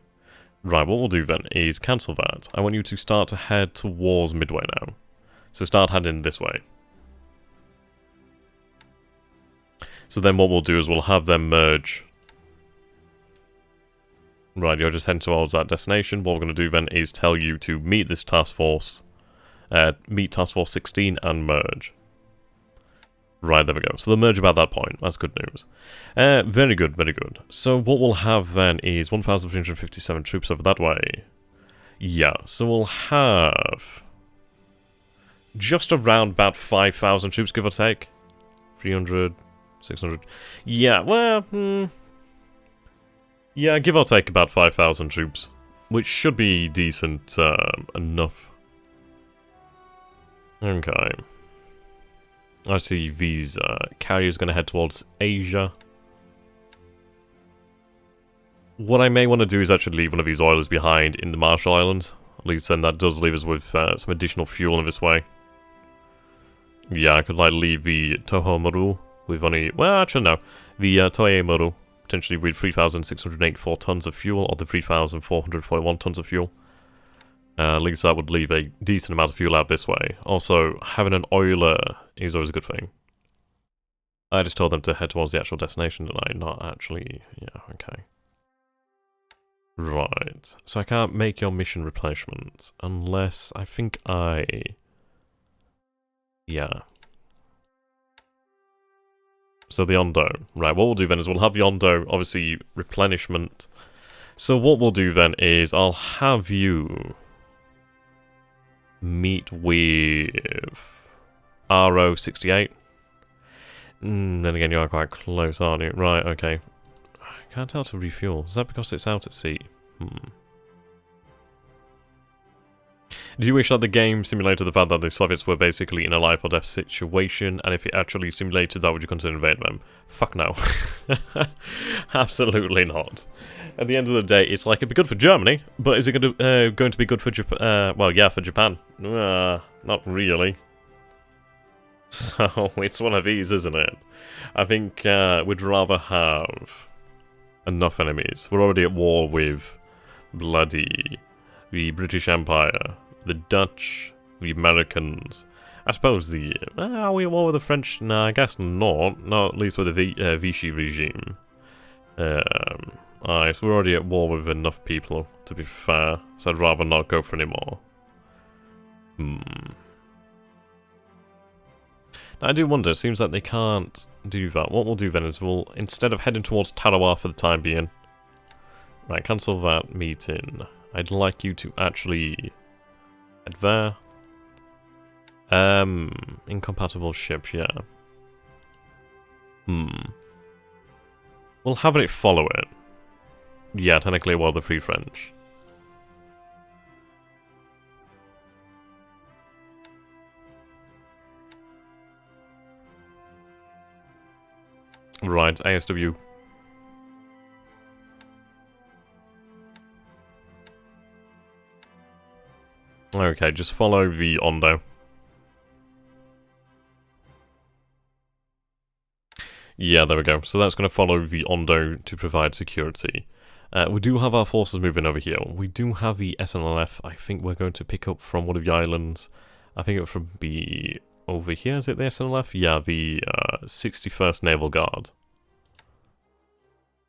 S1: Right, what we'll do then is cancel that. I want you to start to head towards Midway now. So start heading this way. So then what we'll do is we'll have them merge Right, you're just heading towards that destination. What we're going to do then is tell you to meet this task force. Meet Task Force 16 and merge. Right, there we go. So they'll merge about that point. That's good news. Very good, very good. So what we'll have then is 1,357 troops over that way. Yeah, so we'll have just around about 5,000 troops, give or take. 300, 600. Yeah, well, yeah, give or take about 5,000 troops, which should be decent enough. Okay. I see these carriers going to head towards Asia. What I may want to do is actually leave one of these oilers behind in the Marshall Islands. At least then that does leave us with some additional fuel in this way. Yeah, I could like leave the Tohomaru with only... Well, actually no. The Toeimaru potentially with 3,684 tons of fuel, or the 3,441 tons of fuel. At least that would leave a decent amount of fuel out this way. Also, having an oiler is always a good thing. I just told them to head towards the actual destination, did I? Not actually... Yeah, okay. Right. So I can't make your mission replacement unless I think I... Yeah. So the Ondo. Right, what we'll do then is we'll have the Ondo, obviously, replenishment. So what we'll do then is I'll have you meet with RO68. Then again, you are quite close, aren't you? Right, okay. I can't tell to refuel. Is that because it's out at sea? Do you wish that the game simulated the fact that the Soviets were basically in a life or death situation, and if it actually simulated that, would you consider invading them? Fuck no. Absolutely not. At the end of the day, it's like, it'd be good for Germany, but is it going to be good for Japan? Well, yeah, for Japan. Not really. So, it's one of these, isn't it? I think we'd rather have enough enemies. We're already at war with bloody the British Empire, the Dutch, the Americans. I suppose the... are we at war with the French? No, I guess not. Not at least with the Vichy regime. So we're already at war with enough people, to be fair. So I'd rather not go for any more. Now, I do wonder, it seems like they can't do that. What we'll do then is we'll, instead of heading towards Tarawa for the time being... Right, cancel that meeting. I'd like you to actually head there. Incompatible ships, yeah. We'll have it follow it. Yeah, technically, well, the Free French. Right, ASW. Okay, just follow the Ondo. Yeah, there we go. So that's going to follow the Ondo to provide security. We do have our forces moving over here. We do have the SNLF. I think we're going to pick up from one of the islands. I think it would be over here. Is it the SNLF? Yeah, the 61st Naval Guard.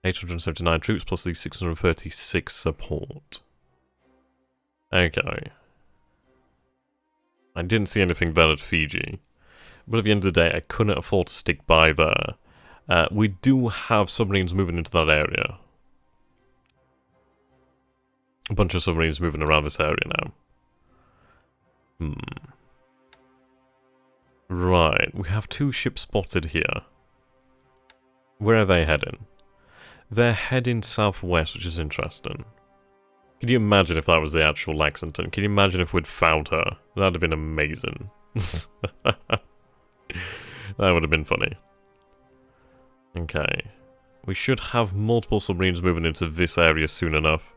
S1: 879 troops plus the 636 support. Okay. I didn't see anything there at Fiji. But at the end of the day, I couldn't afford to stick by there. We do have submarines moving into that area. A bunch of submarines moving around this area now. Right, we have two ships spotted here. Where are they heading? They're heading southwest, which is interesting. Can you imagine if that was the actual Lexington? Can you imagine if we'd found her? That'd have been amazing. That would have been funny. Okay. We should have multiple submarines moving into this area soon enough.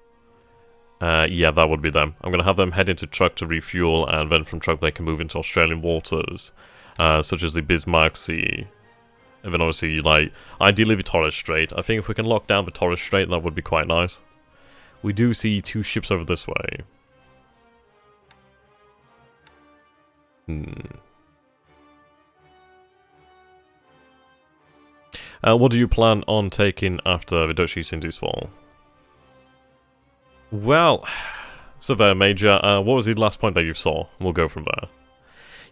S1: Yeah, that would be them. I'm going to have them head into Truk to refuel, and then from Truk they can move into Australian waters, such as the Bismarck Sea. And then obviously, like, ideally the Torres Strait. I think if we can lock down the Torres Strait, that would be quite nice. We do see two ships over this way. What do you plan on taking after the Dutch East Indies fall? Well, so there, Major, what was the last point that you saw? We'll go from there.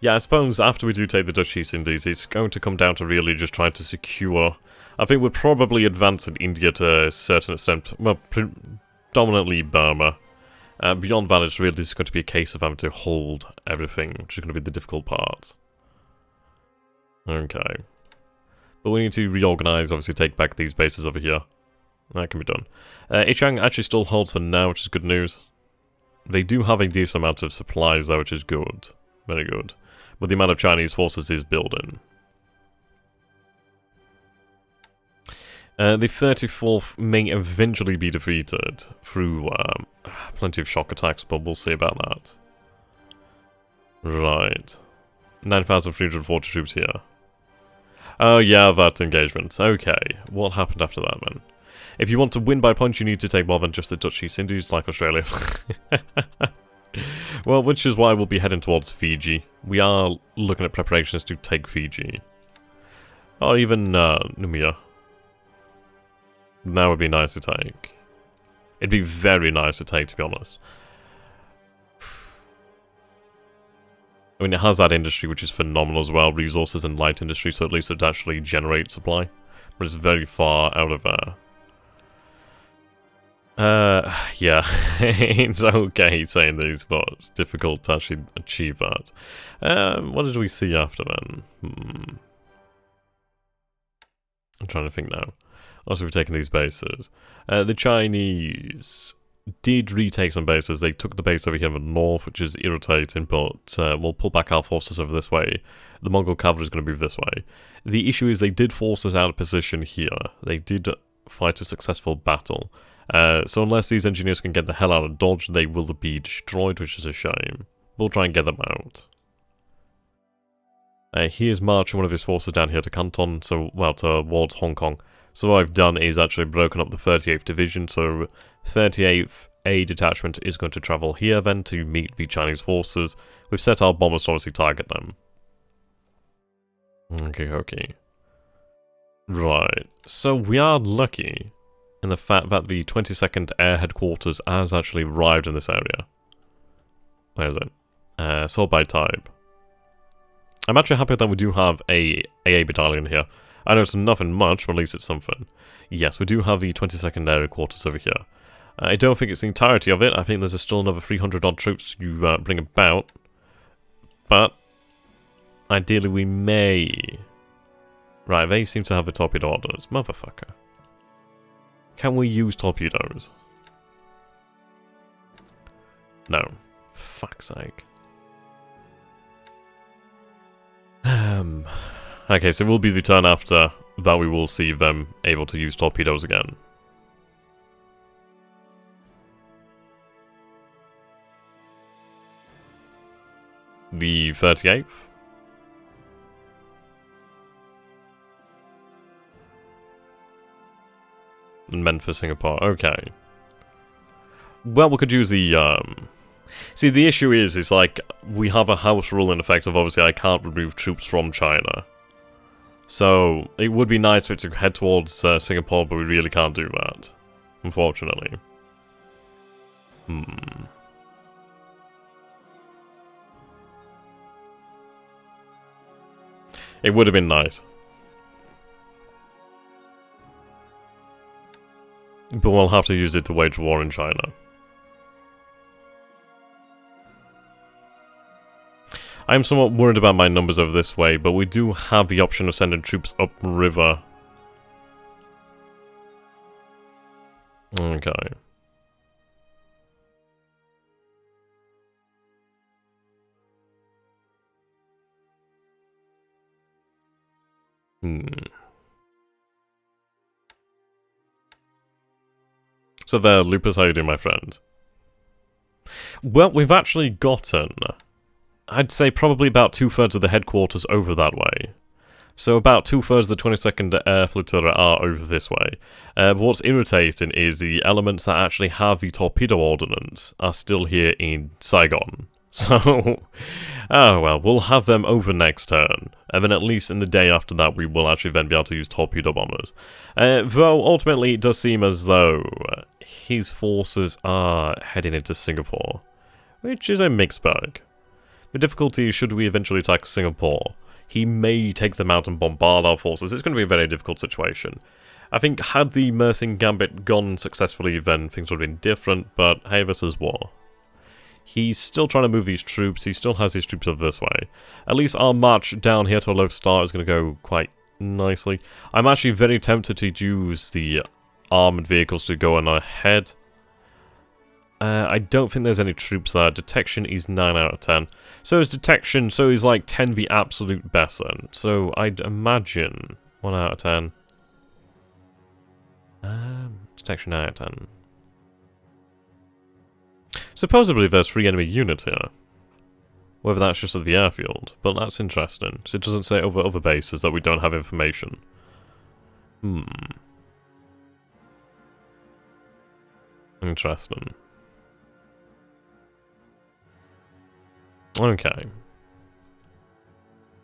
S1: Yeah, I suppose after we do take the Dutch East Indies, it's going to come down to really just trying to secure... I think we'll probably advance in India to a certain extent, well, predominantly Burma. Beyond that, it's really just going to be a case of having to hold everything, which is going to be the difficult part. Okay. But we need to reorganize, obviously take back these bases over here. That can be done. Ichang actually still holds for now, which is good news. They do have a decent amount of supplies though, which is good. Very good. But the amount of Chinese forces is building. The 34th may eventually be defeated through plenty of shock attacks, but we'll see about that. Right. 9,340 troops here. Oh yeah, that engagement. Okay, what happened after that then? If you want to win by points, you need to take more than just the Dutch East Indies, like Australia. Well, which is why we'll be heading towards Fiji. We are looking at preparations to take Fiji. Or even Numia. That would be nice to take. It'd be very nice to take, to be honest. I mean, it has that industry, which is phenomenal as well. Resources and light industry, so at least it actually generates supply. But it's very far out of there. Yeah, it's okay saying these, but it's difficult to actually achieve that. What did we see after then? I'm trying to think now. Also, we've taken these bases. The Chinese did retake some bases. They took the base over here in the north, which is irritating, but we'll pull back our forces over this way. The Mongol cavalry is going to move this way. The issue is they did force us out of position here. They did fight a successful battle. So unless these engineers can get the hell out of Dodge, they will be destroyed, which is a shame. We'll try and get them out. He is marching one of his forces down here to Canton, so, well, towards Hong Kong. So what I've done is actually broken up the 38th Division, so 38th A detachment is going to travel here then to meet the Chinese forces. We've set our bombers to obviously target them. Okay. Right, so we are lucky in the fact that the 22nd Air Headquarters has actually arrived in this area. Where is it? Sort by type. I'm actually happy that we do have a AA battalion here. I know it's nothing much, but at least it's something. Yes, we do have the 22nd Air Headquarters over here. I don't think it's the entirety of it. I think there's still another 300 odd troops to bring about. But ideally we may... Right, they seem to have a torpedo ordnance. Motherfucker. Can we use torpedoes? No. Fuck's sake. Okay, so it will be the turn after that we will see them able to use torpedoes again. The 38th? Meant for Singapore, okay. Well, we could use the, See, the issue is like, we have a house rule in effect of obviously I can't remove troops from China. So, it would be nice for it to head towards Singapore, but we really can't do that. Unfortunately. It would have been nice. But we'll have to use it to wage war in China. I'm somewhat worried about my numbers over this way, but we do have the option of sending troops upriver. Okay. So there, Lupus, how you doing, my friend? Well, we've actually gotten... I'd say probably about 2/3 of the headquarters over that way. So about 2/3 of the 22nd Air Flotilla are over this way. But what's irritating is the elements that actually have the torpedo ordnance are still here in Saigon. So, oh well, we'll have them over next turn. And then at least in the day after that, we will actually then be able to use torpedo bombers. Though, ultimately, it does seem as though his forces are heading into Singapore, which is a mixed bag. The difficulty is, should we eventually attack Singapore, he may take them out and bombard our forces. It's going to be a very difficult situation. I think had the Mersing Gambit gone successfully, then things would have been different, but hey, this is war. He's still trying to move these troops. He still has his troops over this way. At least our march down here to a low start is going to go quite nicely. I'm actually very tempted to use the armored vehicles to go on ahead. I don't think there's any troops there. Detection is 9 out of 10. So is detection, so is like 10 the absolute best then. So I'd imagine 1 out of 10. Detection 9 out of 10. Supposedly there's 3 enemy units here. Whether that's just at the airfield, but that's interesting. So it doesn't say over other bases that we don't have information. Interesting. Okay.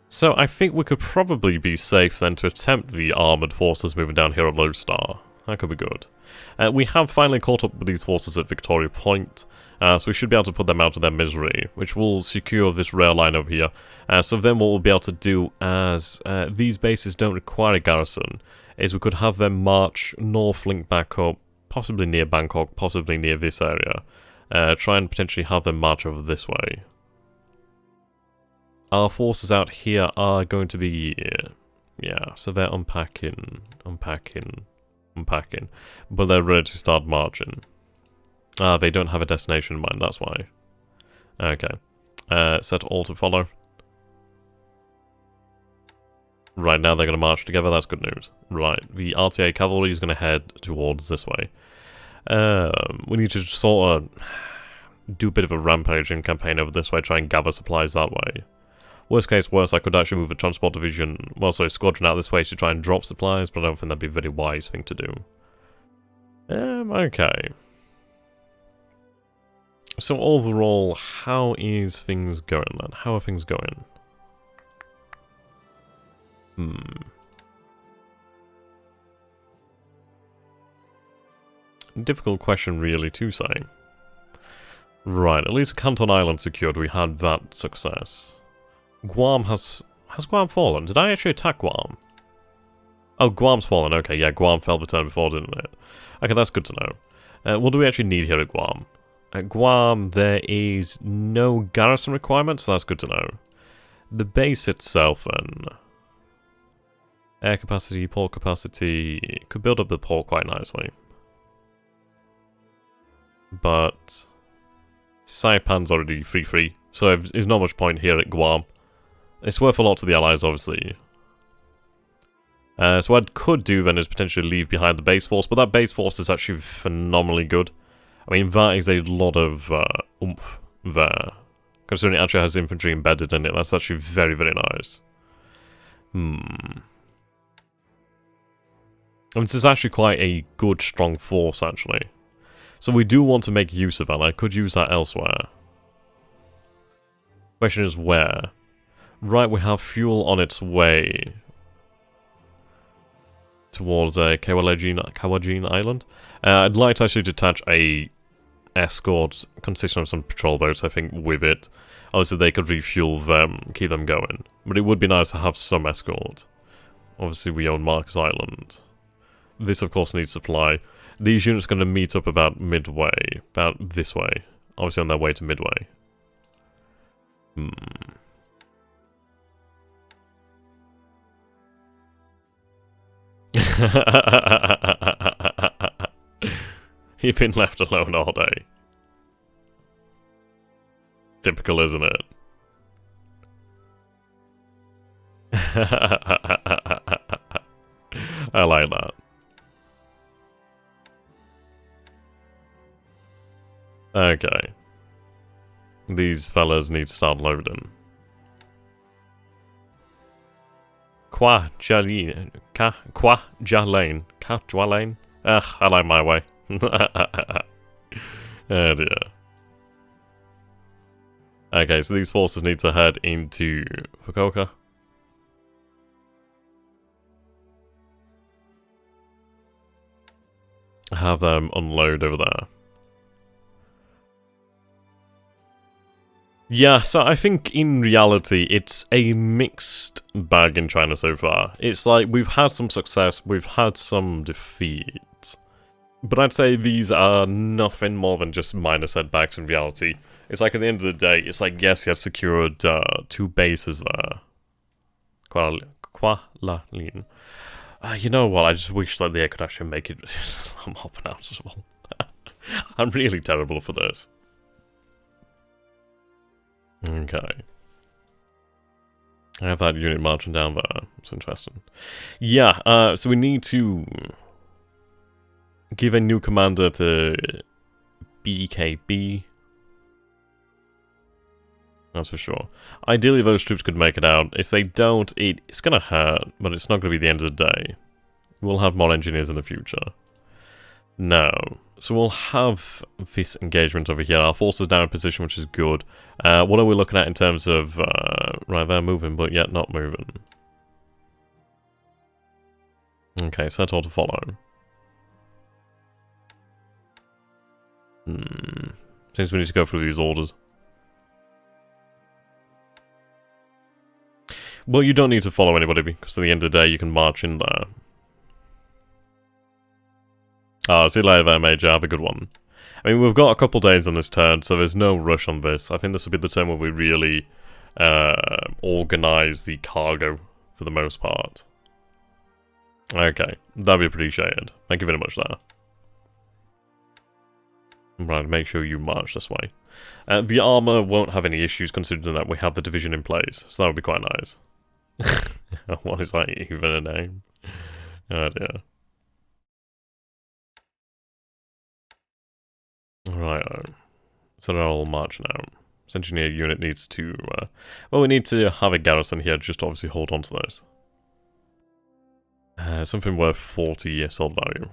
S1: So I think we could probably be safe then to attempt the armoured forces moving down here at Low Star. That could be good. We have finally caught up with these forces at Victoria Point, so we should be able to put them out of their misery, which will secure this rail line over here. So then what we'll be able to do, as these bases don't require a garrison, is we could have them march north, link back up, possibly near Bangkok, possibly near this area. Try and potentially have them march over this way. Our forces out here are going to be, yeah, so they're unpacking, but they're ready to start marching. They don't have a destination in mind, that's why. Okay. Set all to follow. Right, now they're going to march together, that's good news. Right, the RTA cavalry is going to head towards this way. We need to sort of do a bit of a rampaging campaign over this way, try and gather supplies that way. Worst case worse, I could actually move a transport division, well, sorry, squadron out this way to try and drop supplies, but I don't think that'd be a very wise thing to do. Okay. So overall, how is things going then? How are things going? Difficult question really to say. Right, at least Canton Island secured, we had that success. Guam has Guam fallen? Did I actually attack Guam? Oh, Guam's fallen, okay, yeah, Guam fell the turn before, didn't it? Okay, that's good to know. What do we actually need here at Guam? At Guam, there is no garrison requirement, so that's good to know. The base itself, then. Air capacity, port capacity, could build up the port quite nicely. But Saipan's already free, so there's not much point here at Guam. It's worth a lot to the Allies, obviously. So what I could do then is potentially leave behind the base force, but that base force is actually phenomenally good. I mean, that is a lot of oomph there. Considering it actually has infantry embedded in it, that's actually very, very nice. And this is actually quite a good, strong force, actually. So we do want to make use of that, and I could use that elsewhere. Question is where? Right, we have fuel on its way towards Kawajin Island. I'd like to actually detach a escort consisting of some patrol boats, I think, with it. Obviously, they could refuel them, keep them going. But it would be nice to have some escort. Obviously, we own Marcus Island. This, of course, needs supply. These units are going to meet up about Midway, about this way. Obviously, on their way to Midway. You've been left alone all day. Typical, isn't it? I like that. Okay. These fellas need to start loading. Qua Jalane. Ugh, I like my way. Oh dear. Okay, so these forces need to head into Fukuoka. have them unload over there. Yeah, so I think in reality it's a mixed bag in China so far. It's like we've had some success, we've had some defeat. But I'd say these are nothing more than just minor setbacks in reality. It's like at the end of the day, it's like yes, he had secured 2 bases there. Kuala-Lumpur. You know what, I just wish that they could actually make it a lot more pronounceable. I'm really terrible for this. Okay. I have that unit marching down there. It's interesting. Yeah, so we need to give a new commander to BKB. That's for sure. Ideally, those troops could make it out. If they don't, it's going to hurt, but it's not going to be the end of the day. We'll have more engineers in the future. No. So we'll have this engagement over here. Our forces down in position, which is good. What are we looking at in terms of... right, they're moving, but yet not moving. Okay, set all to follow. Seems we need to go through these orders. Well, you don't need to follow anybody, because at the end of the day, you can march in there. See you later there, Major. Have a good one. I mean, we've got a couple days on this turn, so there's no rush on this. I think this will be the turn where we really organise the cargo, for the most part. Okay, that'd be appreciated. Thank you very much there. Right, make sure you march this way. The armour won't have any issues, considering that we have the division in place, so that would be quite nice. What is that even a name? Oh dear. Right, so they're all marching out. This engineer unit needs to, well, we need to have a garrison here just to obviously hold on to those. Something worth 40 sold value.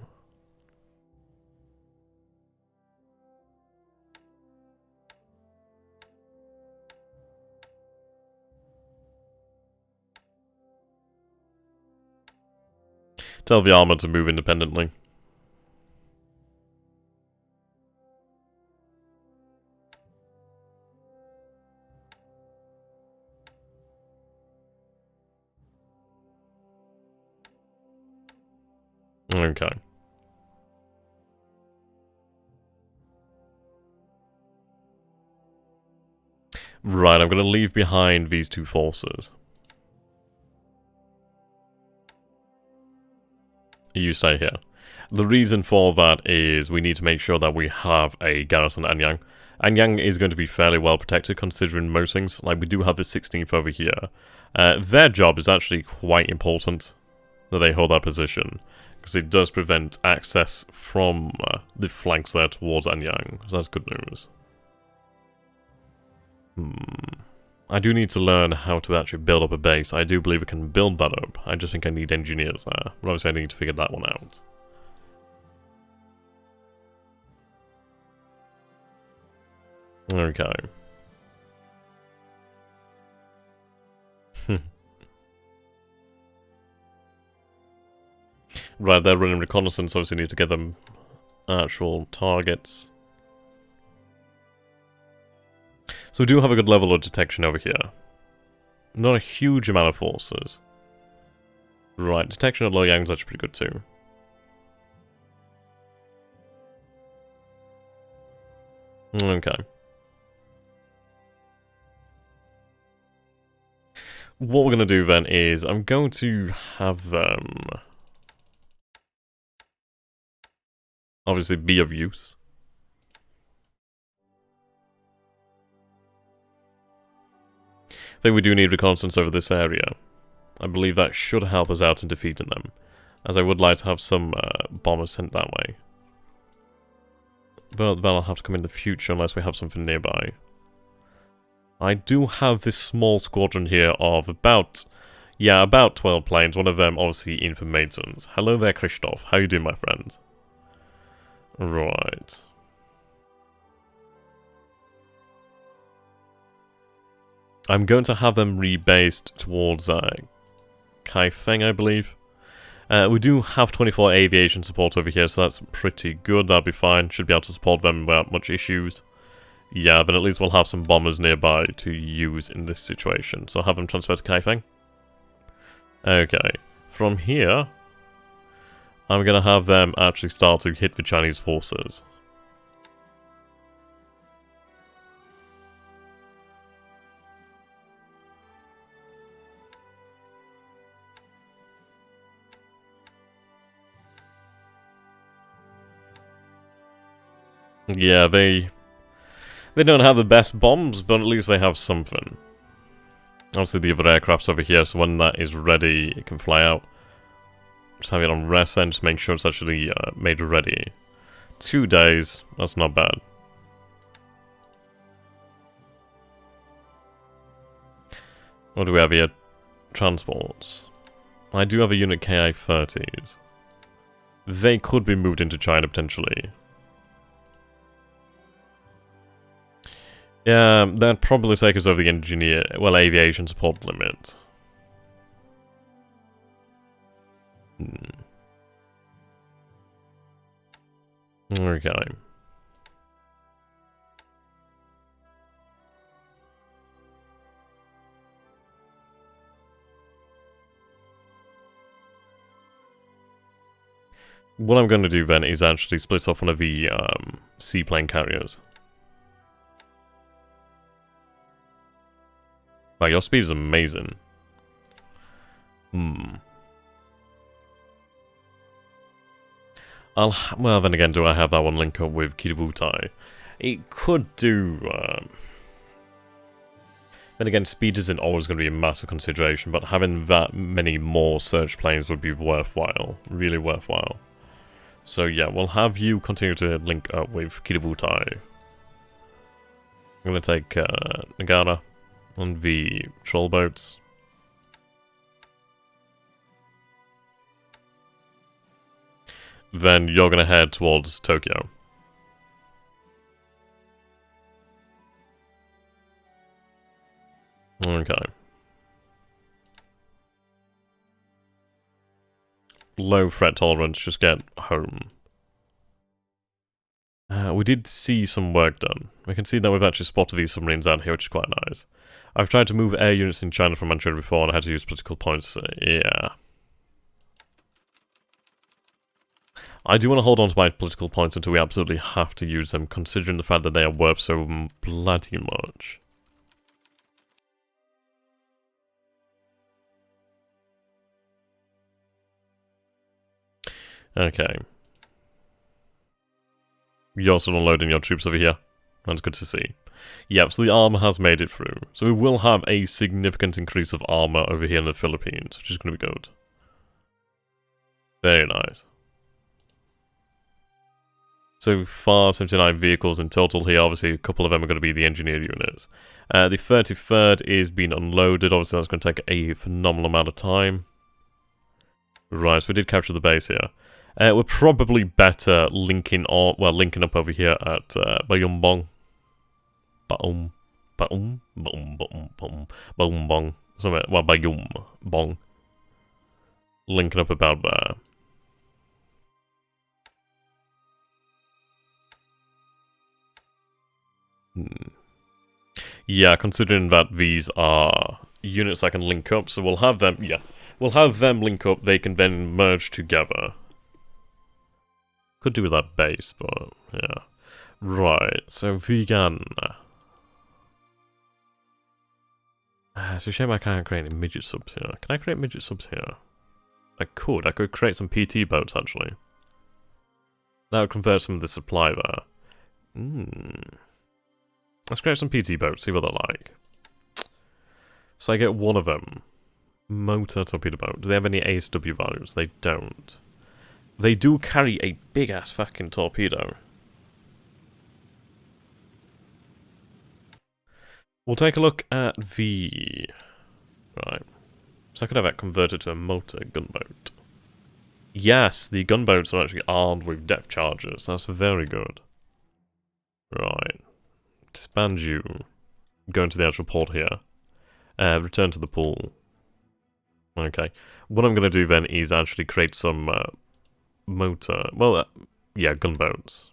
S1: Tell the armor to move independently. Okay. Right, I'm going to leave behind these 2 forces. You stay here. The reason for that is we need to make sure that we have a garrison at Anyang. Anyang is going to be fairly well protected considering most things. Like, we do have the 16th over here. Their job is actually quite important that they hold that position, because it does prevent access from the flanks there towards Anyang. So that's good news. I do need to learn how to actually build up a base. I do believe I can build that up. I just think I need engineers there. But obviously I need to figure that one out. Okay. Right, they're running reconnaissance, obviously need to get them actual targets. So we do have a good level of detection over here. Not a huge amount of forces. Right, detection at Luoyang's actually pretty good too. Okay. What we're going to do then is, I'm going to have them obviously be of use. I think we do need reconnaissance over this area. I believe that should help us out in defeating them, as I would like to have some bombers sent that way. But that'll have to come in the future unless we have something nearby. I do have this small squadron here of about 12 planes, one of them obviously in for maintenance. Hello there, Christoph. How you doing, my friend? Right. I'm going to have them rebased towards Kaifeng, I believe. We do have 24 aviation support over here, so that's pretty good. That'll be fine. Should be able to support them without much issues. Yeah, but at least we'll have some bombers nearby to use in this situation. So I'll have them transfer to Kaifeng. Okay. From here, I'm going to have them actually start to hit the Chinese forces. Yeah, they don't have the best bombs, but at least they have something. Obviously the other aircraft's over here, so when that is ready, it can fly out. Just have it on rest then, just make sure it's actually made ready. 2 days, that's not bad. What do we have here? Transports. I do have a unit KI-30s. They could be moved into China potentially. Yeah, that'd probably take us over the aviation support limit. Okay. What I'm going to do then is actually split off one of the seaplane carriers. Wow, your speed is amazing. Well, then again, do I have that one link up with Kiributai? It could do... Then again, speed isn't always going to be a massive consideration, but having that many more search planes would be worthwhile. Really worthwhile. So yeah, we'll have you continue to link up with Kiributai. I'm going to take Nagara on the troll boats. Then you're going to head towards Tokyo. Okay. Low threat tolerance, just get home. We did see some work done. We can see that we've actually spotted these submarines out here, which is quite nice. I've tried to move air units in China from Manchuria before, and I had to use political points. Yeah. I do want to hold on to my political points until we absolutely have to use them, considering the fact that they are worth so bloody much. Okay. You're also unloading your troops over here. That's good to see. Yep, so the armor has made it through. So we will have a significant increase of armor over here in the Philippines, which is going to be good. Very nice. So far, 79 vehicles in total here. Obviously, a couple of them are going to be the engineer units. The 33rd is being unloaded. Obviously, that's going to take a phenomenal amount of time. Right, so we did capture the base here. We're probably better linking up over here at Bayumbong. Bong. Somewhere, well, Bayumbong. Linking up about there. Yeah, considering that these are units I can link up, so we'll have them, we'll have them link up, they can then merge together. Could do with that base, but, yeah. Right, so vegan. It's a shame I can't create any midget subs here. Can I create midget subs here? I could create some PT boats, actually. That would convert some of the supply there. Let's create some PT boats, see what they're like. So I get one of them. Motor torpedo boat. Do they have any ASW values? They don't. They do carry a big-ass fucking torpedo. We'll take a look at the... Right. So I could have that converted to a motor gunboat. Yes, the gunboats are actually armed with depth charges. That's very good. Right. Disband you. Go into the actual port here. Return to the pool. Okay. What I'm going to do then is actually create some motor... Well, yeah, gunboats.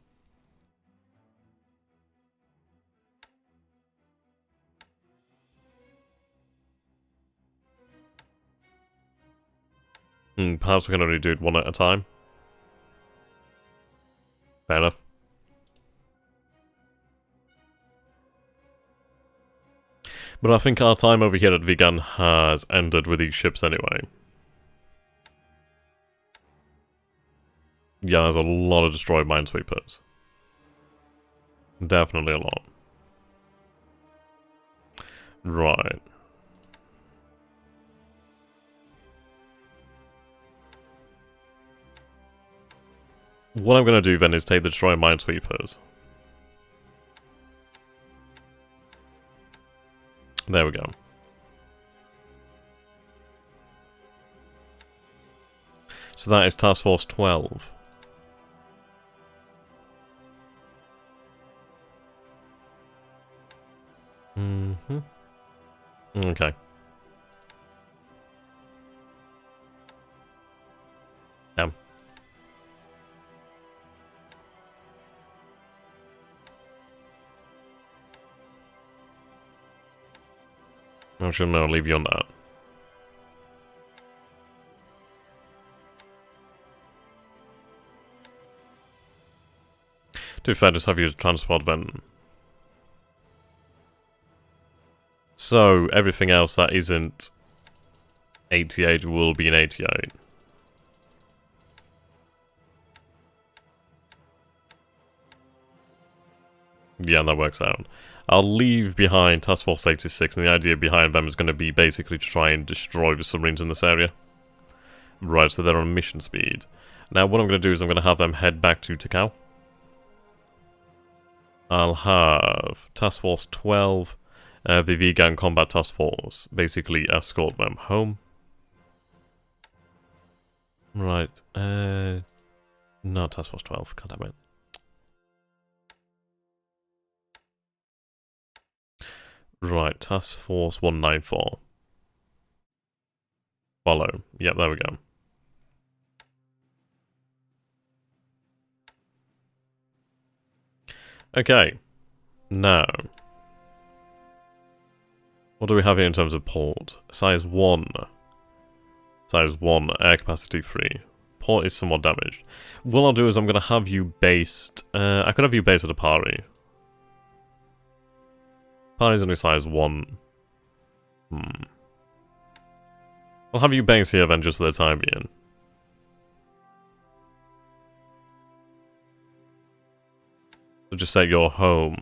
S1: Perhaps we can only do it one at a time. Fair enough. But I think our time over here at Vigan has ended with these ships anyway. Yeah, there's a lot of destroyed minesweepers. Definitely a lot. Right. What I'm going to do then is take the destroyed minesweepers. There we go. So that is Task Force 12. Okay. Damn. I should not leave you on that. To be fair, just have you transport then. So, everything else that isn't 88 will be an 88. Yeah, that works out. I'll leave behind Task Force 86, and the idea behind them is going to be basically to try and destroy the submarines in this area. Right, so they're on mission speed. Now, what I'm going to do is I'm going to have them head back to Takao. I'll have Task Force 12, the V-Gang Combat Task Force, basically escort them home. Right, no, Task Force 12, god damn it. Right, Task Force 194. Follow. Yep, there we go. Okay. Now. What do we have here in terms of port? Size 1. Size 1, air capacity 3. Port is somewhat damaged. What I'll do is I'm going to have you based... I could have you based at Apari. Apari's only size 1. I'll have you based here then just for the time being. So just say you're home.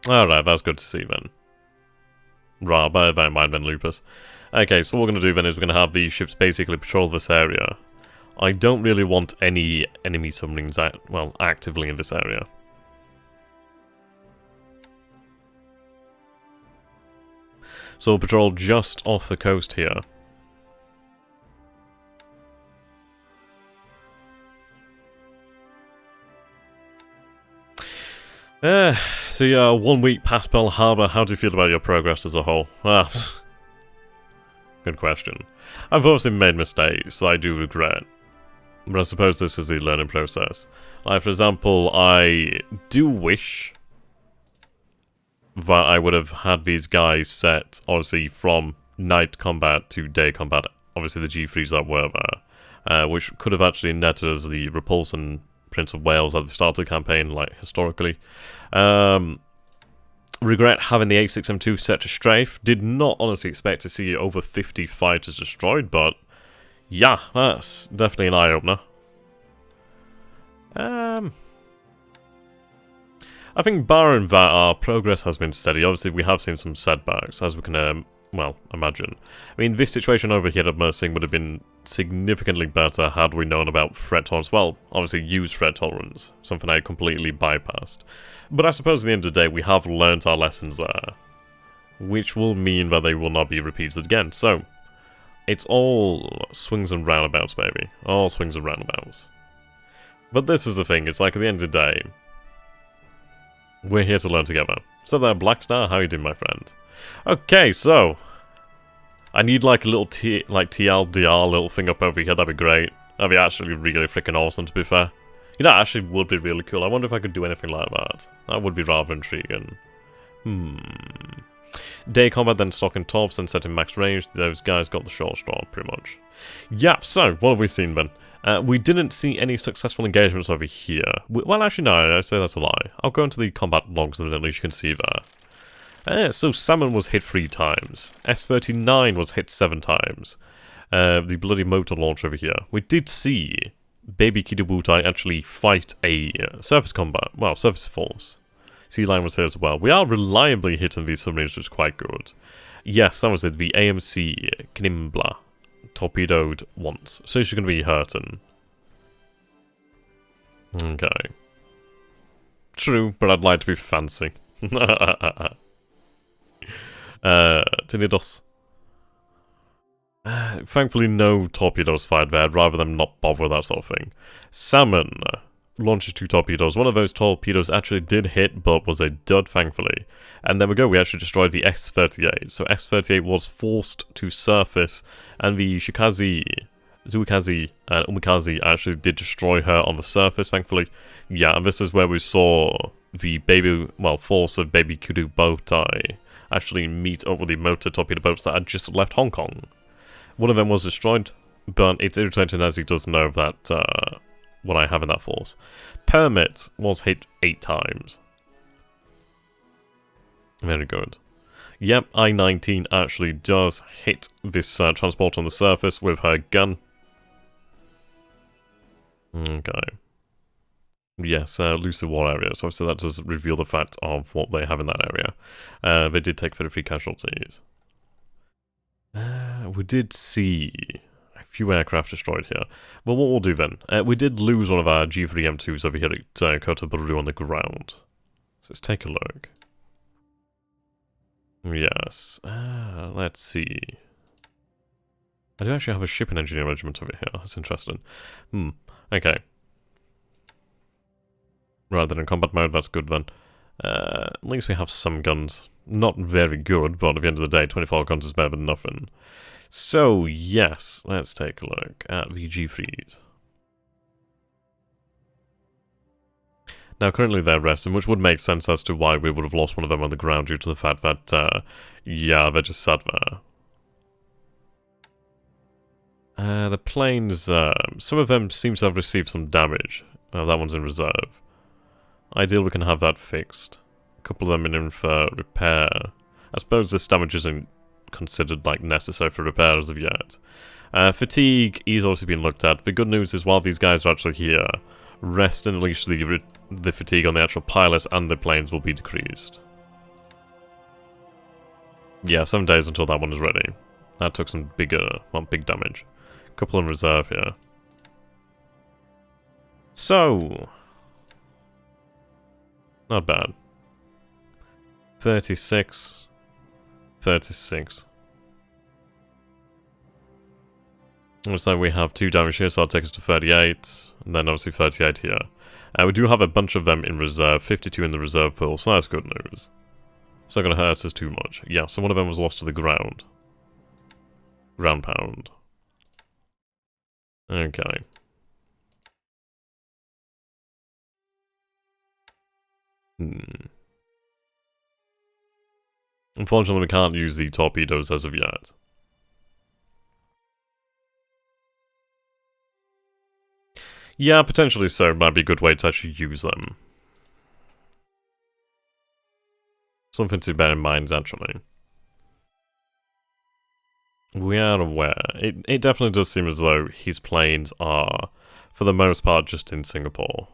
S1: Alright, that's good to see then. Right, bear that in mind then, Lupus. Okay, so what we're going to do then is we're going to have these ships basically patrol this area. I don't really want any enemy submarines actively in this area. So we'll patrol just off the coast here. So yeah, 1 week past Pearl Harbor, how do you feel about your progress as a whole? Good question. I've obviously made mistakes that I do regret, but I suppose this is the learning process. Like, for example, I do wish that I would have had these guys set, obviously, from night combat to day combat. Obviously, the G3s that were there, which could have actually netted us the Repulse and Prince of Wales at the start of the campaign, like, historically. Regret having the A6M2 set to strafe. Did not honestly expect to see over 50 fighters destroyed, but yeah, that's definitely an eye-opener. I think barring that, our progress has been steady. Obviously, we have seen some setbacks, as we can, imagine. I mean, this situation over here at Mersing would have been significantly better had we known about threat tolerance. Well, obviously, use threat tolerance, something I completely bypassed. But I suppose at the end of the day, we have learnt our lessons there, which will mean that they will not be repeated again. So, it's all swings and roundabouts, baby. All swings and roundabouts. But this is the thing, it's like at the end of the day, We're here to learn together. So there, Black Star, how you doing, my friend? Okay, so I need like a little TLDR little thing up over here. That'd be great. That'd be actually really freaking awesome, to be fair. You know, that actually would be really cool. I wonder if I could do anything like that. That would be rather intriguing. Day combat, then stock and tops, then set in max range. Those guys got the short straw, pretty much. Yeah, so, what have we seen then? We didn't see any successful engagements over here. Well, actually, no, I say that's a lie. I'll go into the combat logs and at least you can see there. So, Salmon was hit 3 times. S-39 was hit 7 times. The bloody motor launch over here. We did see Baby Kidabutai actually fight a surface combat, well, surface force. Sea Lion was here as well. We are reliably hitting these submarines, which is quite good. Yes, that was it. The AMC Knimbla torpedoed once, so she's going to be hurting. Okay. True, but I'd like to be fancy. Tinidos. Thankfully, no torpedoes fired there, rather than not bother with that sort of thing. Salmon launches 2 torpedoes. One of those torpedoes actually did hit, but was a dud, thankfully. And there we go, we actually destroyed the S-38. So S-38 was forced to surface, and the Zuikaze, and Umikaze actually did destroy her on the surface, thankfully. Yeah, and this is where we saw the force of Baby Kudu Botai actually meet up with the motor torpedo boats that had just left Hong Kong. One of them was destroyed, but it's irritating as he does know that what I have in that force. Permit was hit 8 times. Very good. Yep, I-19 actually does hit this transport on the surface with her gun. Okay. Yes, Lucid War area, so obviously that does reveal the fact of what they have in that area. They did take 33 casualties. We did see a few aircraft destroyed here. Well, what we'll do then, we did lose one of our G3M2s over here at Kota Baru on the ground. So let's take a look. Yes, let's see. I do actually have a shipping engineer regiment over here, that's interesting. Okay. Rather than in combat mode, that's good then. At least we have some guns. Not very good, but at the end of the day, 24 guns is better than nothing. So, yes, let's take a look at the G3s. Now, currently they're resting, which would make sense as to why we would have lost one of them on the ground due to the fact that, yeah, they're just sat there. The planes, some of them seem to have received some damage. That one's in reserve. Ideally, we can have that fixed. A couple of them in for repair. I suppose this damage isn't considered like necessary for repair as of yet. Fatigue is also being looked at. The good news is while these guys are actually here, rest and at least the fatigue on the actual pilots and the planes will be decreased. Yeah, 7 days until that one is ready. That took some big damage. A couple in reserve here. So, not bad. 36. 36. Looks like we have 2 damage here, so that'll take us to 38. And then obviously 38 here. We do have a bunch of them in reserve. 52 in the reserve pool, so that's good news. It's not going to hurt us too much. Yeah, so one of them was lost to the ground. Ground pound. Okay. Unfortunately, we can't use the torpedoes as of yet. Yeah, potentially so. Might be a good way to actually use them. Something to bear in mind, actually. We are aware. It definitely does seem as though his planes are, for the most part, just in Singapore.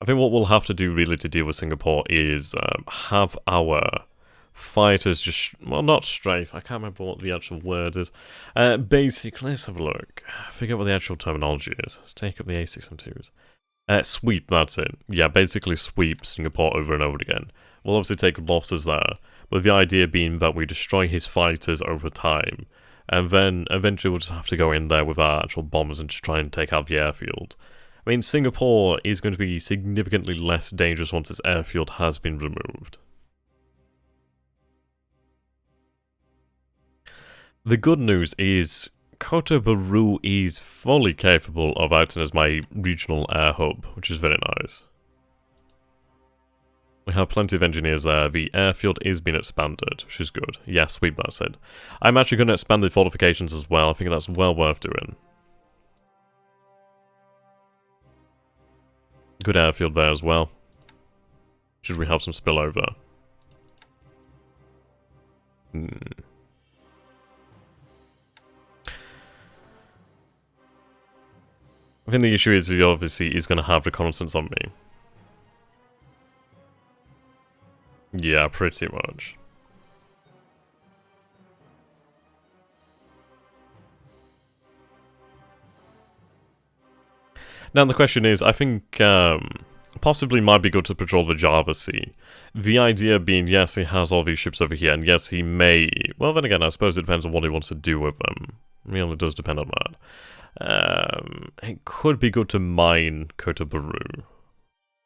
S1: I think what we'll have to do really to deal with Singapore is have our fighters just, well, not strafe, I can't remember what the actual word is. Basically, let's have a look. I forget what the actual terminology is. Let's take up the A6M2s. Sweep, that's it. Yeah, basically sweep Singapore over and over again. We'll obviously take losses there, with the idea being that we destroy his fighters over time, and then eventually we'll just have to go in there with our actual bombers and just try and take out the airfield. I mean, Singapore is going to be significantly less dangerous once its airfield has been removed. The good news is Kota Buru is fully capable of acting as my regional air hub, which is very nice. We have plenty of engineers there. The airfield is being expanded, which is good. Yes, sweet, that said. I'm actually going to expand the fortifications as well. I think that's well worth doing. Good airfield there as well. Should we have some spillover? I think the issue is he obviously is going to have reconnaissance on me. Yeah, pretty much. Now the question is, I think possibly might be good to patrol the Java Sea. The idea being, yes, he has all these ships over here, and yes, he may... Well, then again, I suppose it depends on what he wants to do with them. It really does depend on that. It could be good to mine Kota Buru.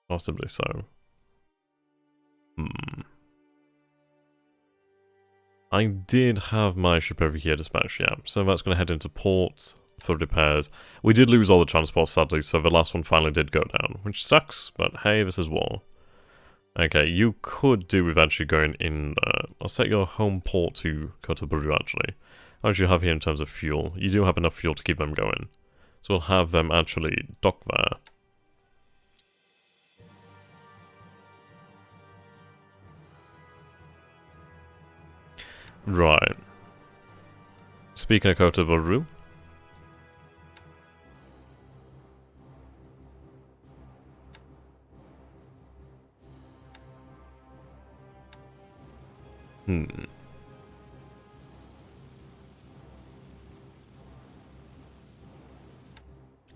S1: Possibly so. I did have my ship over here dispatched, yeah. So that's going to head into port for repairs. We did lose all the transports, sadly, so the last one finally did go down, which sucks, but hey, this is war. Okay, you could do with actually going in... I'll set your home port to Kota Buru, actually. How much do you have here in terms of fuel? You do have enough fuel to keep them going. So we'll have them actually dock there. Right. Speaking of Kota Buru.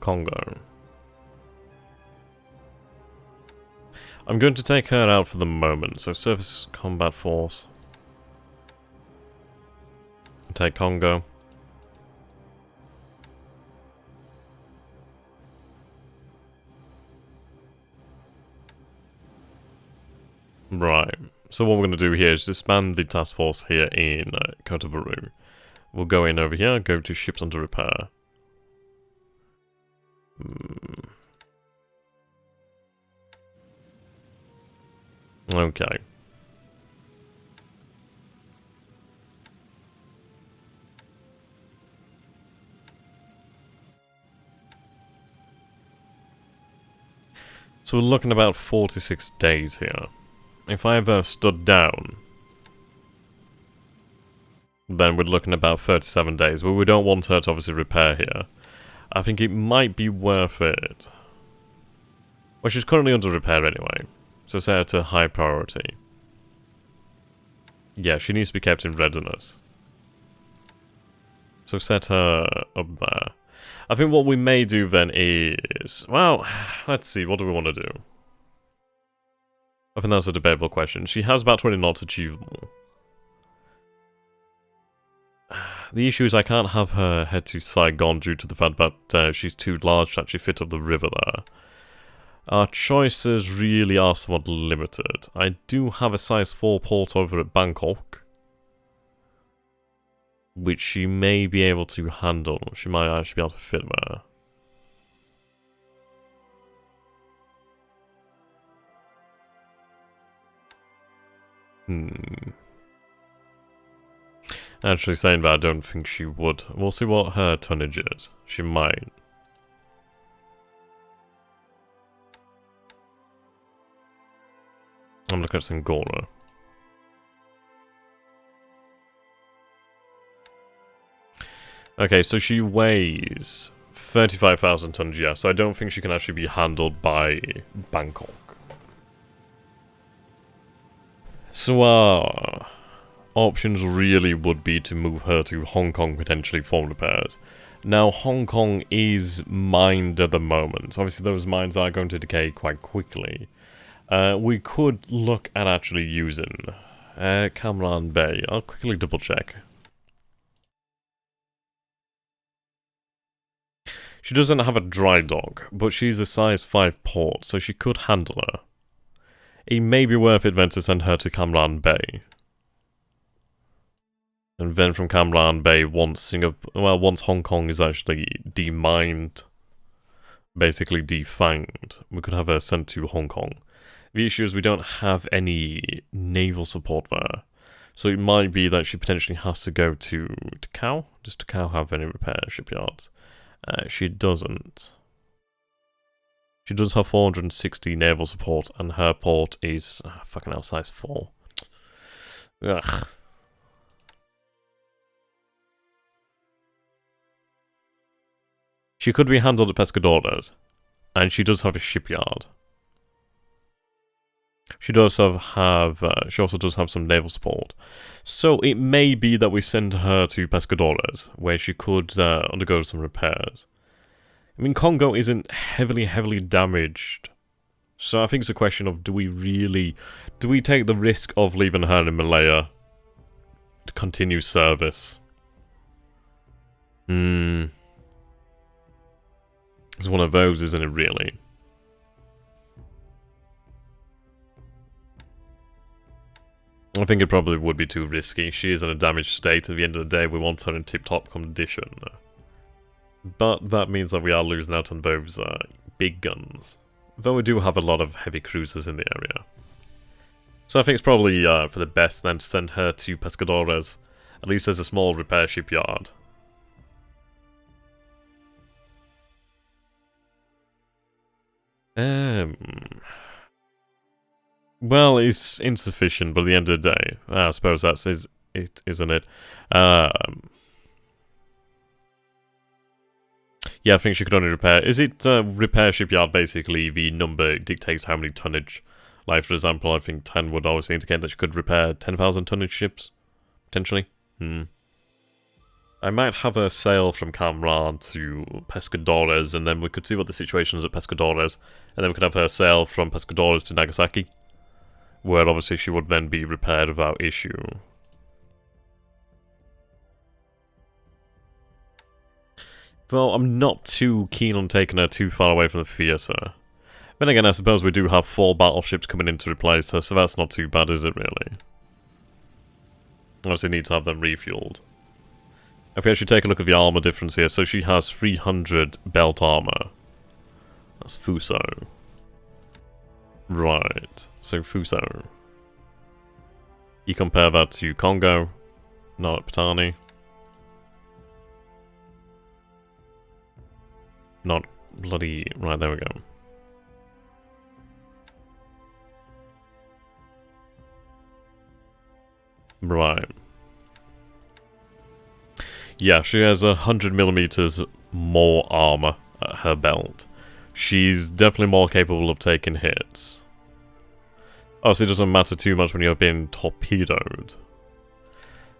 S1: Congo. I'm going to take her out for the moment, so surface combat force. Take Congo. Right. So what we're going to do here is disband the task force here in Kota Buru. We'll go in over here, go to ships under repair. Okay. So we're looking about 46 days here. If I ever stood down, then we're looking about 37 days, but we don't want her to obviously repair here. I think it might be worth it. Well, she's currently under repair anyway, so set her to high priority. Yeah, she needs to be kept in readiness. So set her up there. I think what we may do then is... Well, let's see, what do we want to do? I think that's a debatable question. She has about 20 knots achievable. The issue is I can't have her head to Saigon due to the fact that she's too large to actually fit up the river there. Our choices really are somewhat limited. I do have a size 4 port over at Bangkok, which she may be able to handle. She might actually be able to fit there. Actually saying that, I don't think she would. We'll see what her tonnage is. She might. I'm looking at Singora. Okay, so she weighs 35,000 tons, yeah, so I don't think she can actually be handled by Bangkok. So our options really would be to move her to Hong Kong potentially for repairs. Now, Hong Kong is mined at the moment. Obviously, those mines are going to decay quite quickly. We could look at actually using Cam Bay. I'll quickly double check. She doesn't have a dry dock, but she's a size 5 port, so she could handle her. It may be worth it then to send her to Cam Bay. And then from Cam Bay, once Hong Kong is actually demined, basically defanged, we could have her sent to Hong Kong. The issue is we don't have any naval support there. So it might be that she potentially has to go to Macau. Does Macau have any repair shipyards? She doesn't. She does have 460 naval support, and her port is fucking hell, size 4. Ugh. She could be handled at Pescadores, and she does have a shipyard. She also does have some naval support. So it may be that we send her to Pescadores, where she could undergo some repairs. I mean, Congo isn't heavily damaged. So I think it's a question of, do we take the risk of leaving her in Malaya to continue service? It's one of those, isn't it, really? I think it probably would be too risky. She is in a damaged state. At the end of the day, we want her in tip-top condition. But that means that we are losing out on those big guns. Though we do have a lot of heavy cruisers in the area. So I think it's probably for the best then to send her to Pescadores. At least as a small repair shipyard. Well, it's insufficient, but at the end of the day, I suppose that's it, isn't it? Yeah, I think she could only repair. Is it repair shipyard basically the number dictates how many tonnage? Like, for example, I think 10 would always indicate that she could repair 10,000 tonnage ships, potentially. I might have her sail from Camran to Pescadores, and then we could see what the situation is at Pescadores, and then we could have her sail from Pescadores to Nagasaki, where obviously she would then be repaired without issue. Though I'm not too keen on taking her too far away from the theatre. Then again, I suppose we do have 4 battleships coming in to replace her, so that's not too bad, is it really? Obviously need to have them refueled. If we actually take a look at the armor difference here, so she has 300 belt armor. That's Fuso. Right, so Fuso. You compare that to Congo, not at Patani. Not bloody... Right, there we go. Right. Yeah, she has 100mm more armor at her belt. She's definitely more capable of taking hits. Obviously, it doesn't matter too much when you're being torpedoed.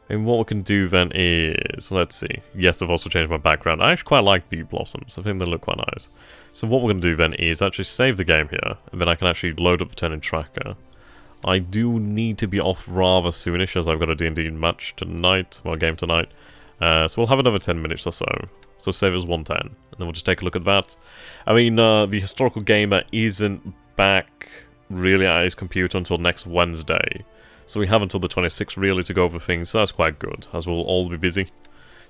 S1: And what we can do then is, let's see. Yes, I've also changed my background. I actually quite like the blossoms. I think they look quite nice. So what we're going to do then is actually save the game here, and then I can actually load up the turning tracker. I do need to be off rather soonish, as I've got a D&D match tonight, well, game tonight. So we'll have another 10 minutes or so. So save us 110, and then we'll just take a look at that. I mean, the historical gamer isn't back really at his computer until next Wednesday. So we have until the 26th really to go over things, so that's quite good, as we'll all be busy.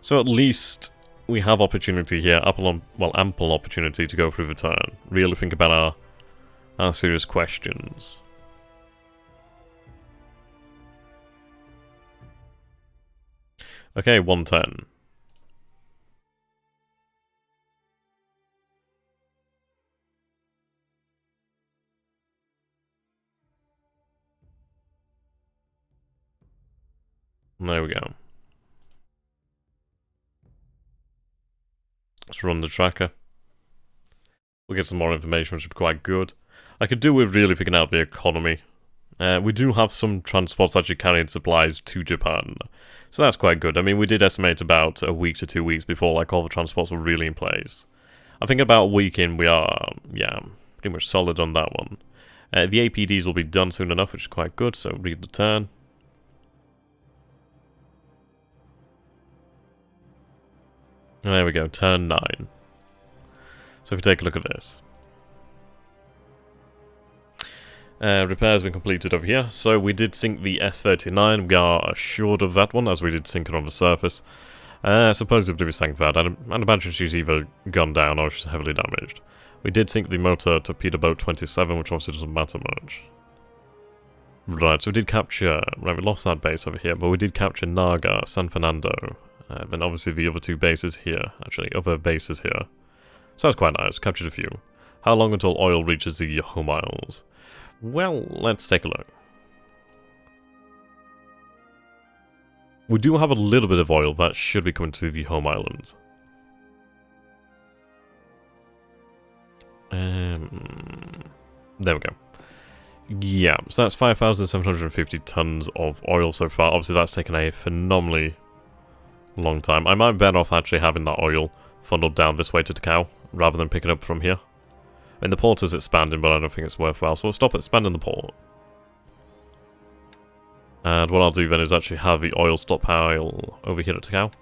S1: So at least we have opportunity here, ample opportunity to go through the turn. Really think about our serious questions. Okay, 110. There we go. Let's run the tracker. We'll get some more information, which would be quite good. I could do with really figuring out the economy. We do have some transports actually carrying supplies to Japan. So that's quite good. I mean, we did estimate about a week to 2 weeks before like all the transports were really in place. I think about a week in we are, yeah, pretty much solid on that one. The APDs will be done soon enough, which is quite good, so read the turn. There we go, turn 9. So if you take a look at this. Repairs been completed over here. So we did sink the S-39. We are assured of that one, as we did sink it on the surface. Supposedly we sank that. I'd imagine she's either gone down or she's heavily damaged. We did sink the motor torpedo boat 27, which obviously doesn't matter much. Right, so we did capture... Right, we lost that base over here, but we did capture Naga, San Fernando. And obviously the other two bases here. Actually, other bases here. So that's quite nice. Captured a few. How long until oil reaches the home isles? Well, let's take a look. We do have a little bit of oil that should be coming to the home islands. There we go. Yeah, so that's 5,750 tons of oil so far. Obviously, that's taken a phenomenally long time. I might be better off actually having that oil funneled down this way to Takao, rather than picking up from here. I mean, the port is expanding, but I don't think it's worthwhile, so we'll stop expanding the port. And what I'll do then is actually have the oil stockpile over here at Takao.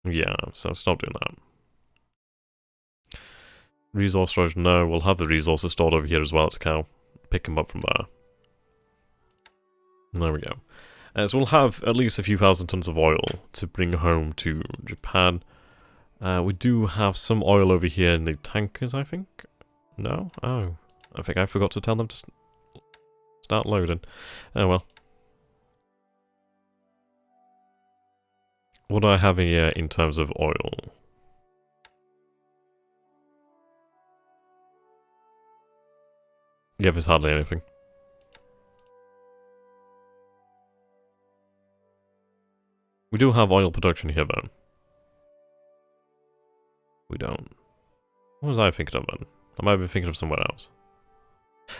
S1: Yeah, so stop doing that. Resource storage, no. We'll have the resources stored over here as well at Takao. Pick them up from there. There we go. So we'll have at least a few thousand tons of oil to bring home to Japan. We do have some oil over here in the tankers, I think. No? Oh. I think I forgot to tell them to start loading. Oh well. What do I have here in terms of oil? Yeah, there's hardly anything. We do have oil production here, though. We don't. What was I thinking of, then? I might be thinking of somewhere else.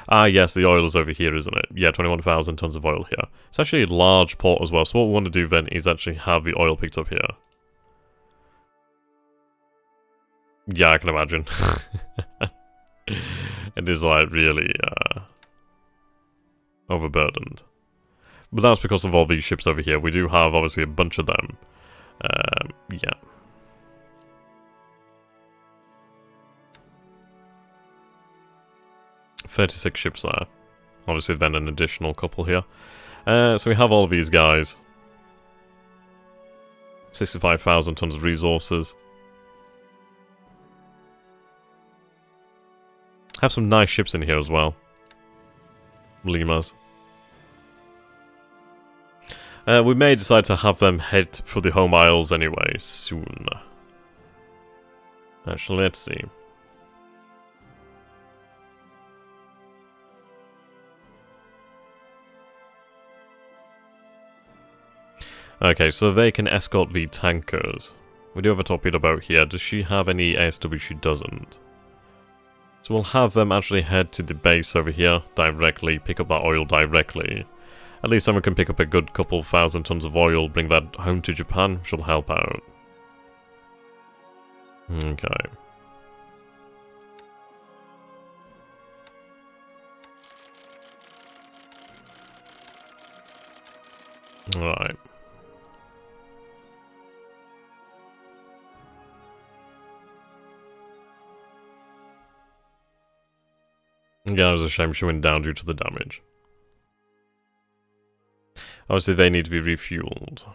S1: Ah, yes, the oil is over here, isn't it? Yeah, 21,000 tons of oil here. It's actually a large port as well, so what we want to do then is actually have the oil picked up here. Yeah, I can imagine. It is, like, really, overburdened. But that's because of all these ships over here. We do have, obviously, a bunch of them. Yeah. $36 ships there. Obviously, then an additional couple here. So we have all of these guys. 65,000 tons of resources. Have some nice ships in here as well. Limas. We may decide to have them head for the home isles anyway, soon. Actually, let's see. Okay, so they can escort the tankers. We do have a torpedo boat here. Does she have any ASW? She doesn't. So we'll have them actually head to the base over here directly, pick up that oil directly. At least someone can pick up a good couple thousand tons of oil, bring that home to Japan, which will help out. Okay. Alright. Yeah, it was a shame she went down due to the damage. Obviously, they need to be refueled.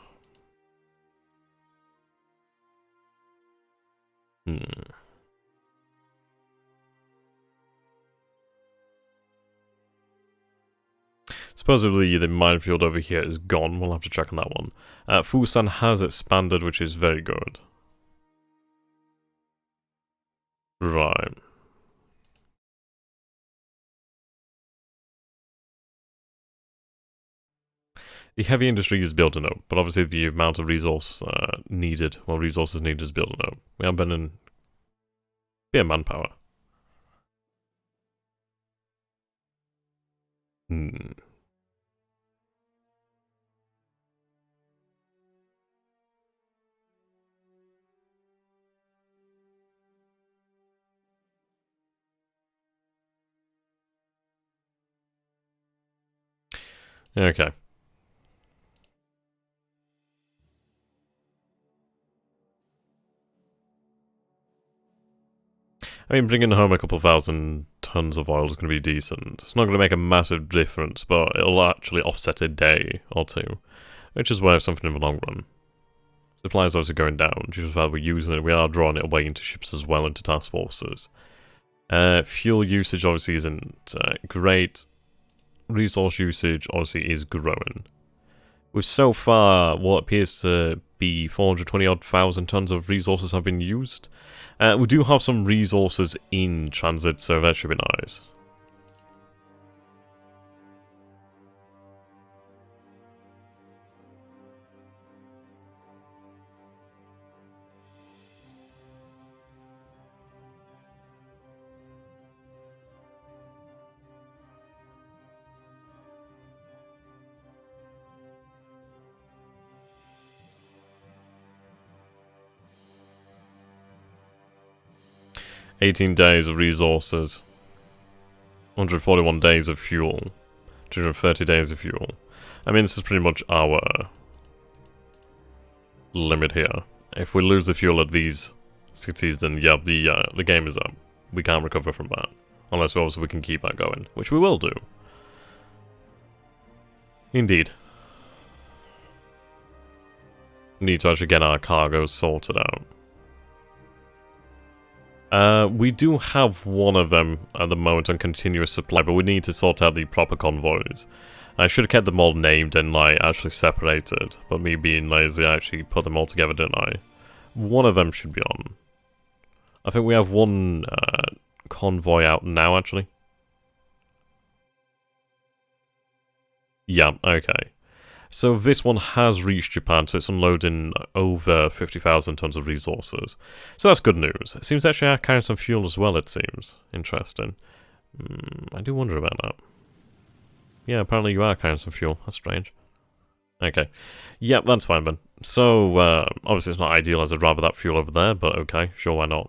S1: Supposedly, the minefield over here is gone. We'll have to check on that one. Fusan has expanded, which is very good. Right. The heavy industry is building up, but obviously the amount of resources needed is building up. We have been in a bit of manpower. Okay. I mean, bringing home a couple thousand tons of oil is going to be decent. It's not going to make a massive difference, but it'll actually offset a day or two, which is worth something in the long run. Supplies are also going down, just while we're using it, we are drawing it away into ships as well, into task forces. Fuel usage obviously isn't great. Resource usage obviously is growing. With so far what appears to be 420-odd thousand tons of resources have been used. We do have some resources in transit, so that should be nice. $18 days of resources, 141 days of fuel, 230 days of fuel. I mean, this is pretty much our limit here. If we lose the fuel at these cities, then yeah, the game is up. We can't recover from that, unless obviously we can keep that going, which we will do. Indeed. Need to actually get our cargo sorted out. We do have one of them at the moment on continuous supply, but we need to sort out the proper convoys. I should have kept them all named and like actually separated, but me being lazy, I actually put them all together, didn't I? One of them should be on. I think we have one convoy out now, actually. Yeah, okay. So this one has reached Japan, so it's unloading over 50,000 tons of resources. So that's good news. It seems actually I carry some fuel as well, it seems. Interesting. I do wonder about that. Yeah, apparently you are carrying some fuel. That's strange. Okay. Yeah, that's fine then. So, obviously it's not ideal as I'd rather that fuel over there, but okay, sure, why not?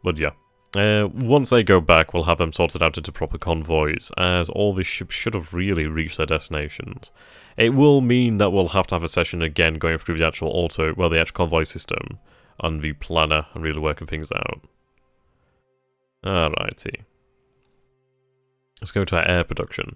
S1: But yeah. Once they go back, we'll have them sorted out into proper convoys, as all these ships should have really reached their destinations. It will mean that we'll have to have a session again going through the actual the actual convoy system on the planner and really working things out. Alrighty. Let's go to our air production.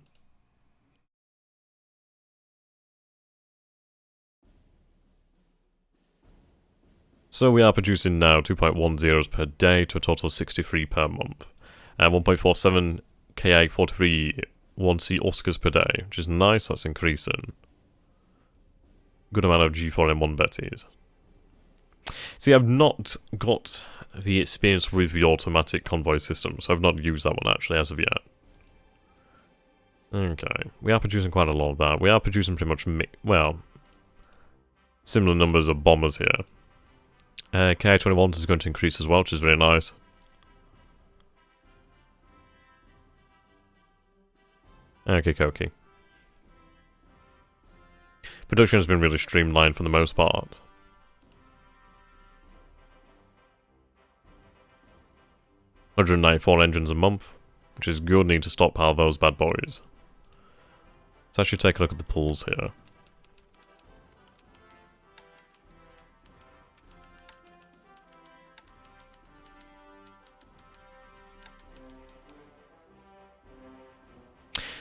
S1: So we are producing now 2.10s per day to a total of 63 per month. And 1.47 Ka 43 1C Oscars per day, which is nice, that's increasing. Good amount of G4M1 Bettys. See, I've not got the experience with the automatic convoy system, so I've not used that one actually as of yet. Okay, we are producing quite a lot of that. We are producing pretty much, well, similar numbers of bombers here. Ka-21 is going to increase as well, which is very nice. Okay. Production has been really streamlined for the most part. $194 engines a month, which is good. Need to stockpile those bad boys. Let's actually take a look at the pools here.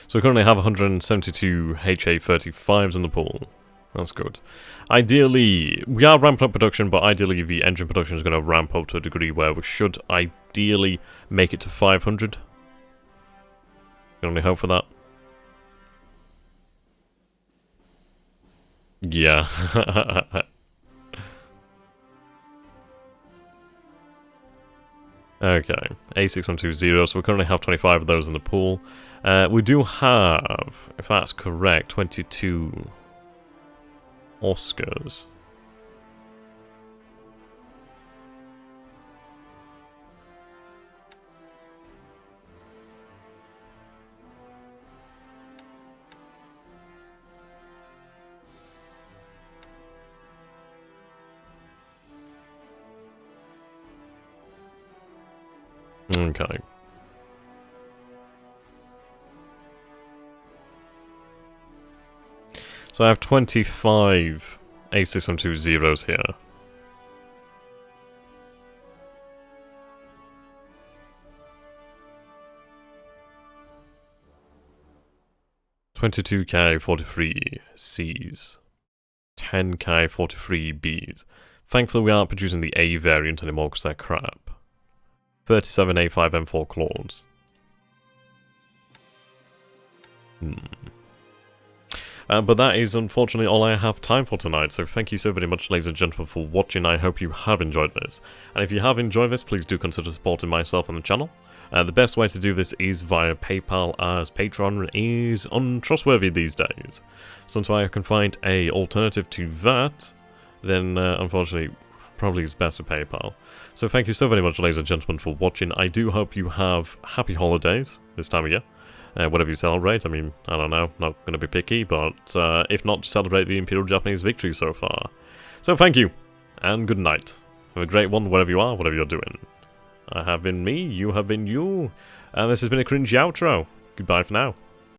S1: So we currently have 172 HA-35s in the pool. That's good. Ideally, we are ramping up production, but ideally the engine production is going to ramp up to a degree where we should ideally make it to 500. Can only hope for that. Yeah. Okay, A6120, so we currently have 25 of those in the pool. We do have, if that's correct, 22 Oscars. Okay. So I have 25 A6120s here. 22k 43 Cs. 10k 43 Bs. Thankfully we aren't producing the A variant anymore because they're crap. 37 A5 M4 Claws. But that is unfortunately all I have time for tonight, so thank you so very much ladies and gentlemen for watching. I hope you have enjoyed this. And if you have enjoyed this, please do consider supporting myself and the channel. The best way to do this is via PayPal, as Patreon is untrustworthy these days. So until I can find a alternative to that, then unfortunately probably is best with PayPal. So thank you so very much ladies and gentlemen for watching. I do hope you have happy holidays this time of year. Whatever you celebrate, I mean, I don't know, not going to be picky, but if not, celebrate the Imperial Japanese victory so far. So thank you, and good night. Have a great one, wherever you are, whatever you're doing. I have been me, you have been you, and this has been a cringy outro. Goodbye for now.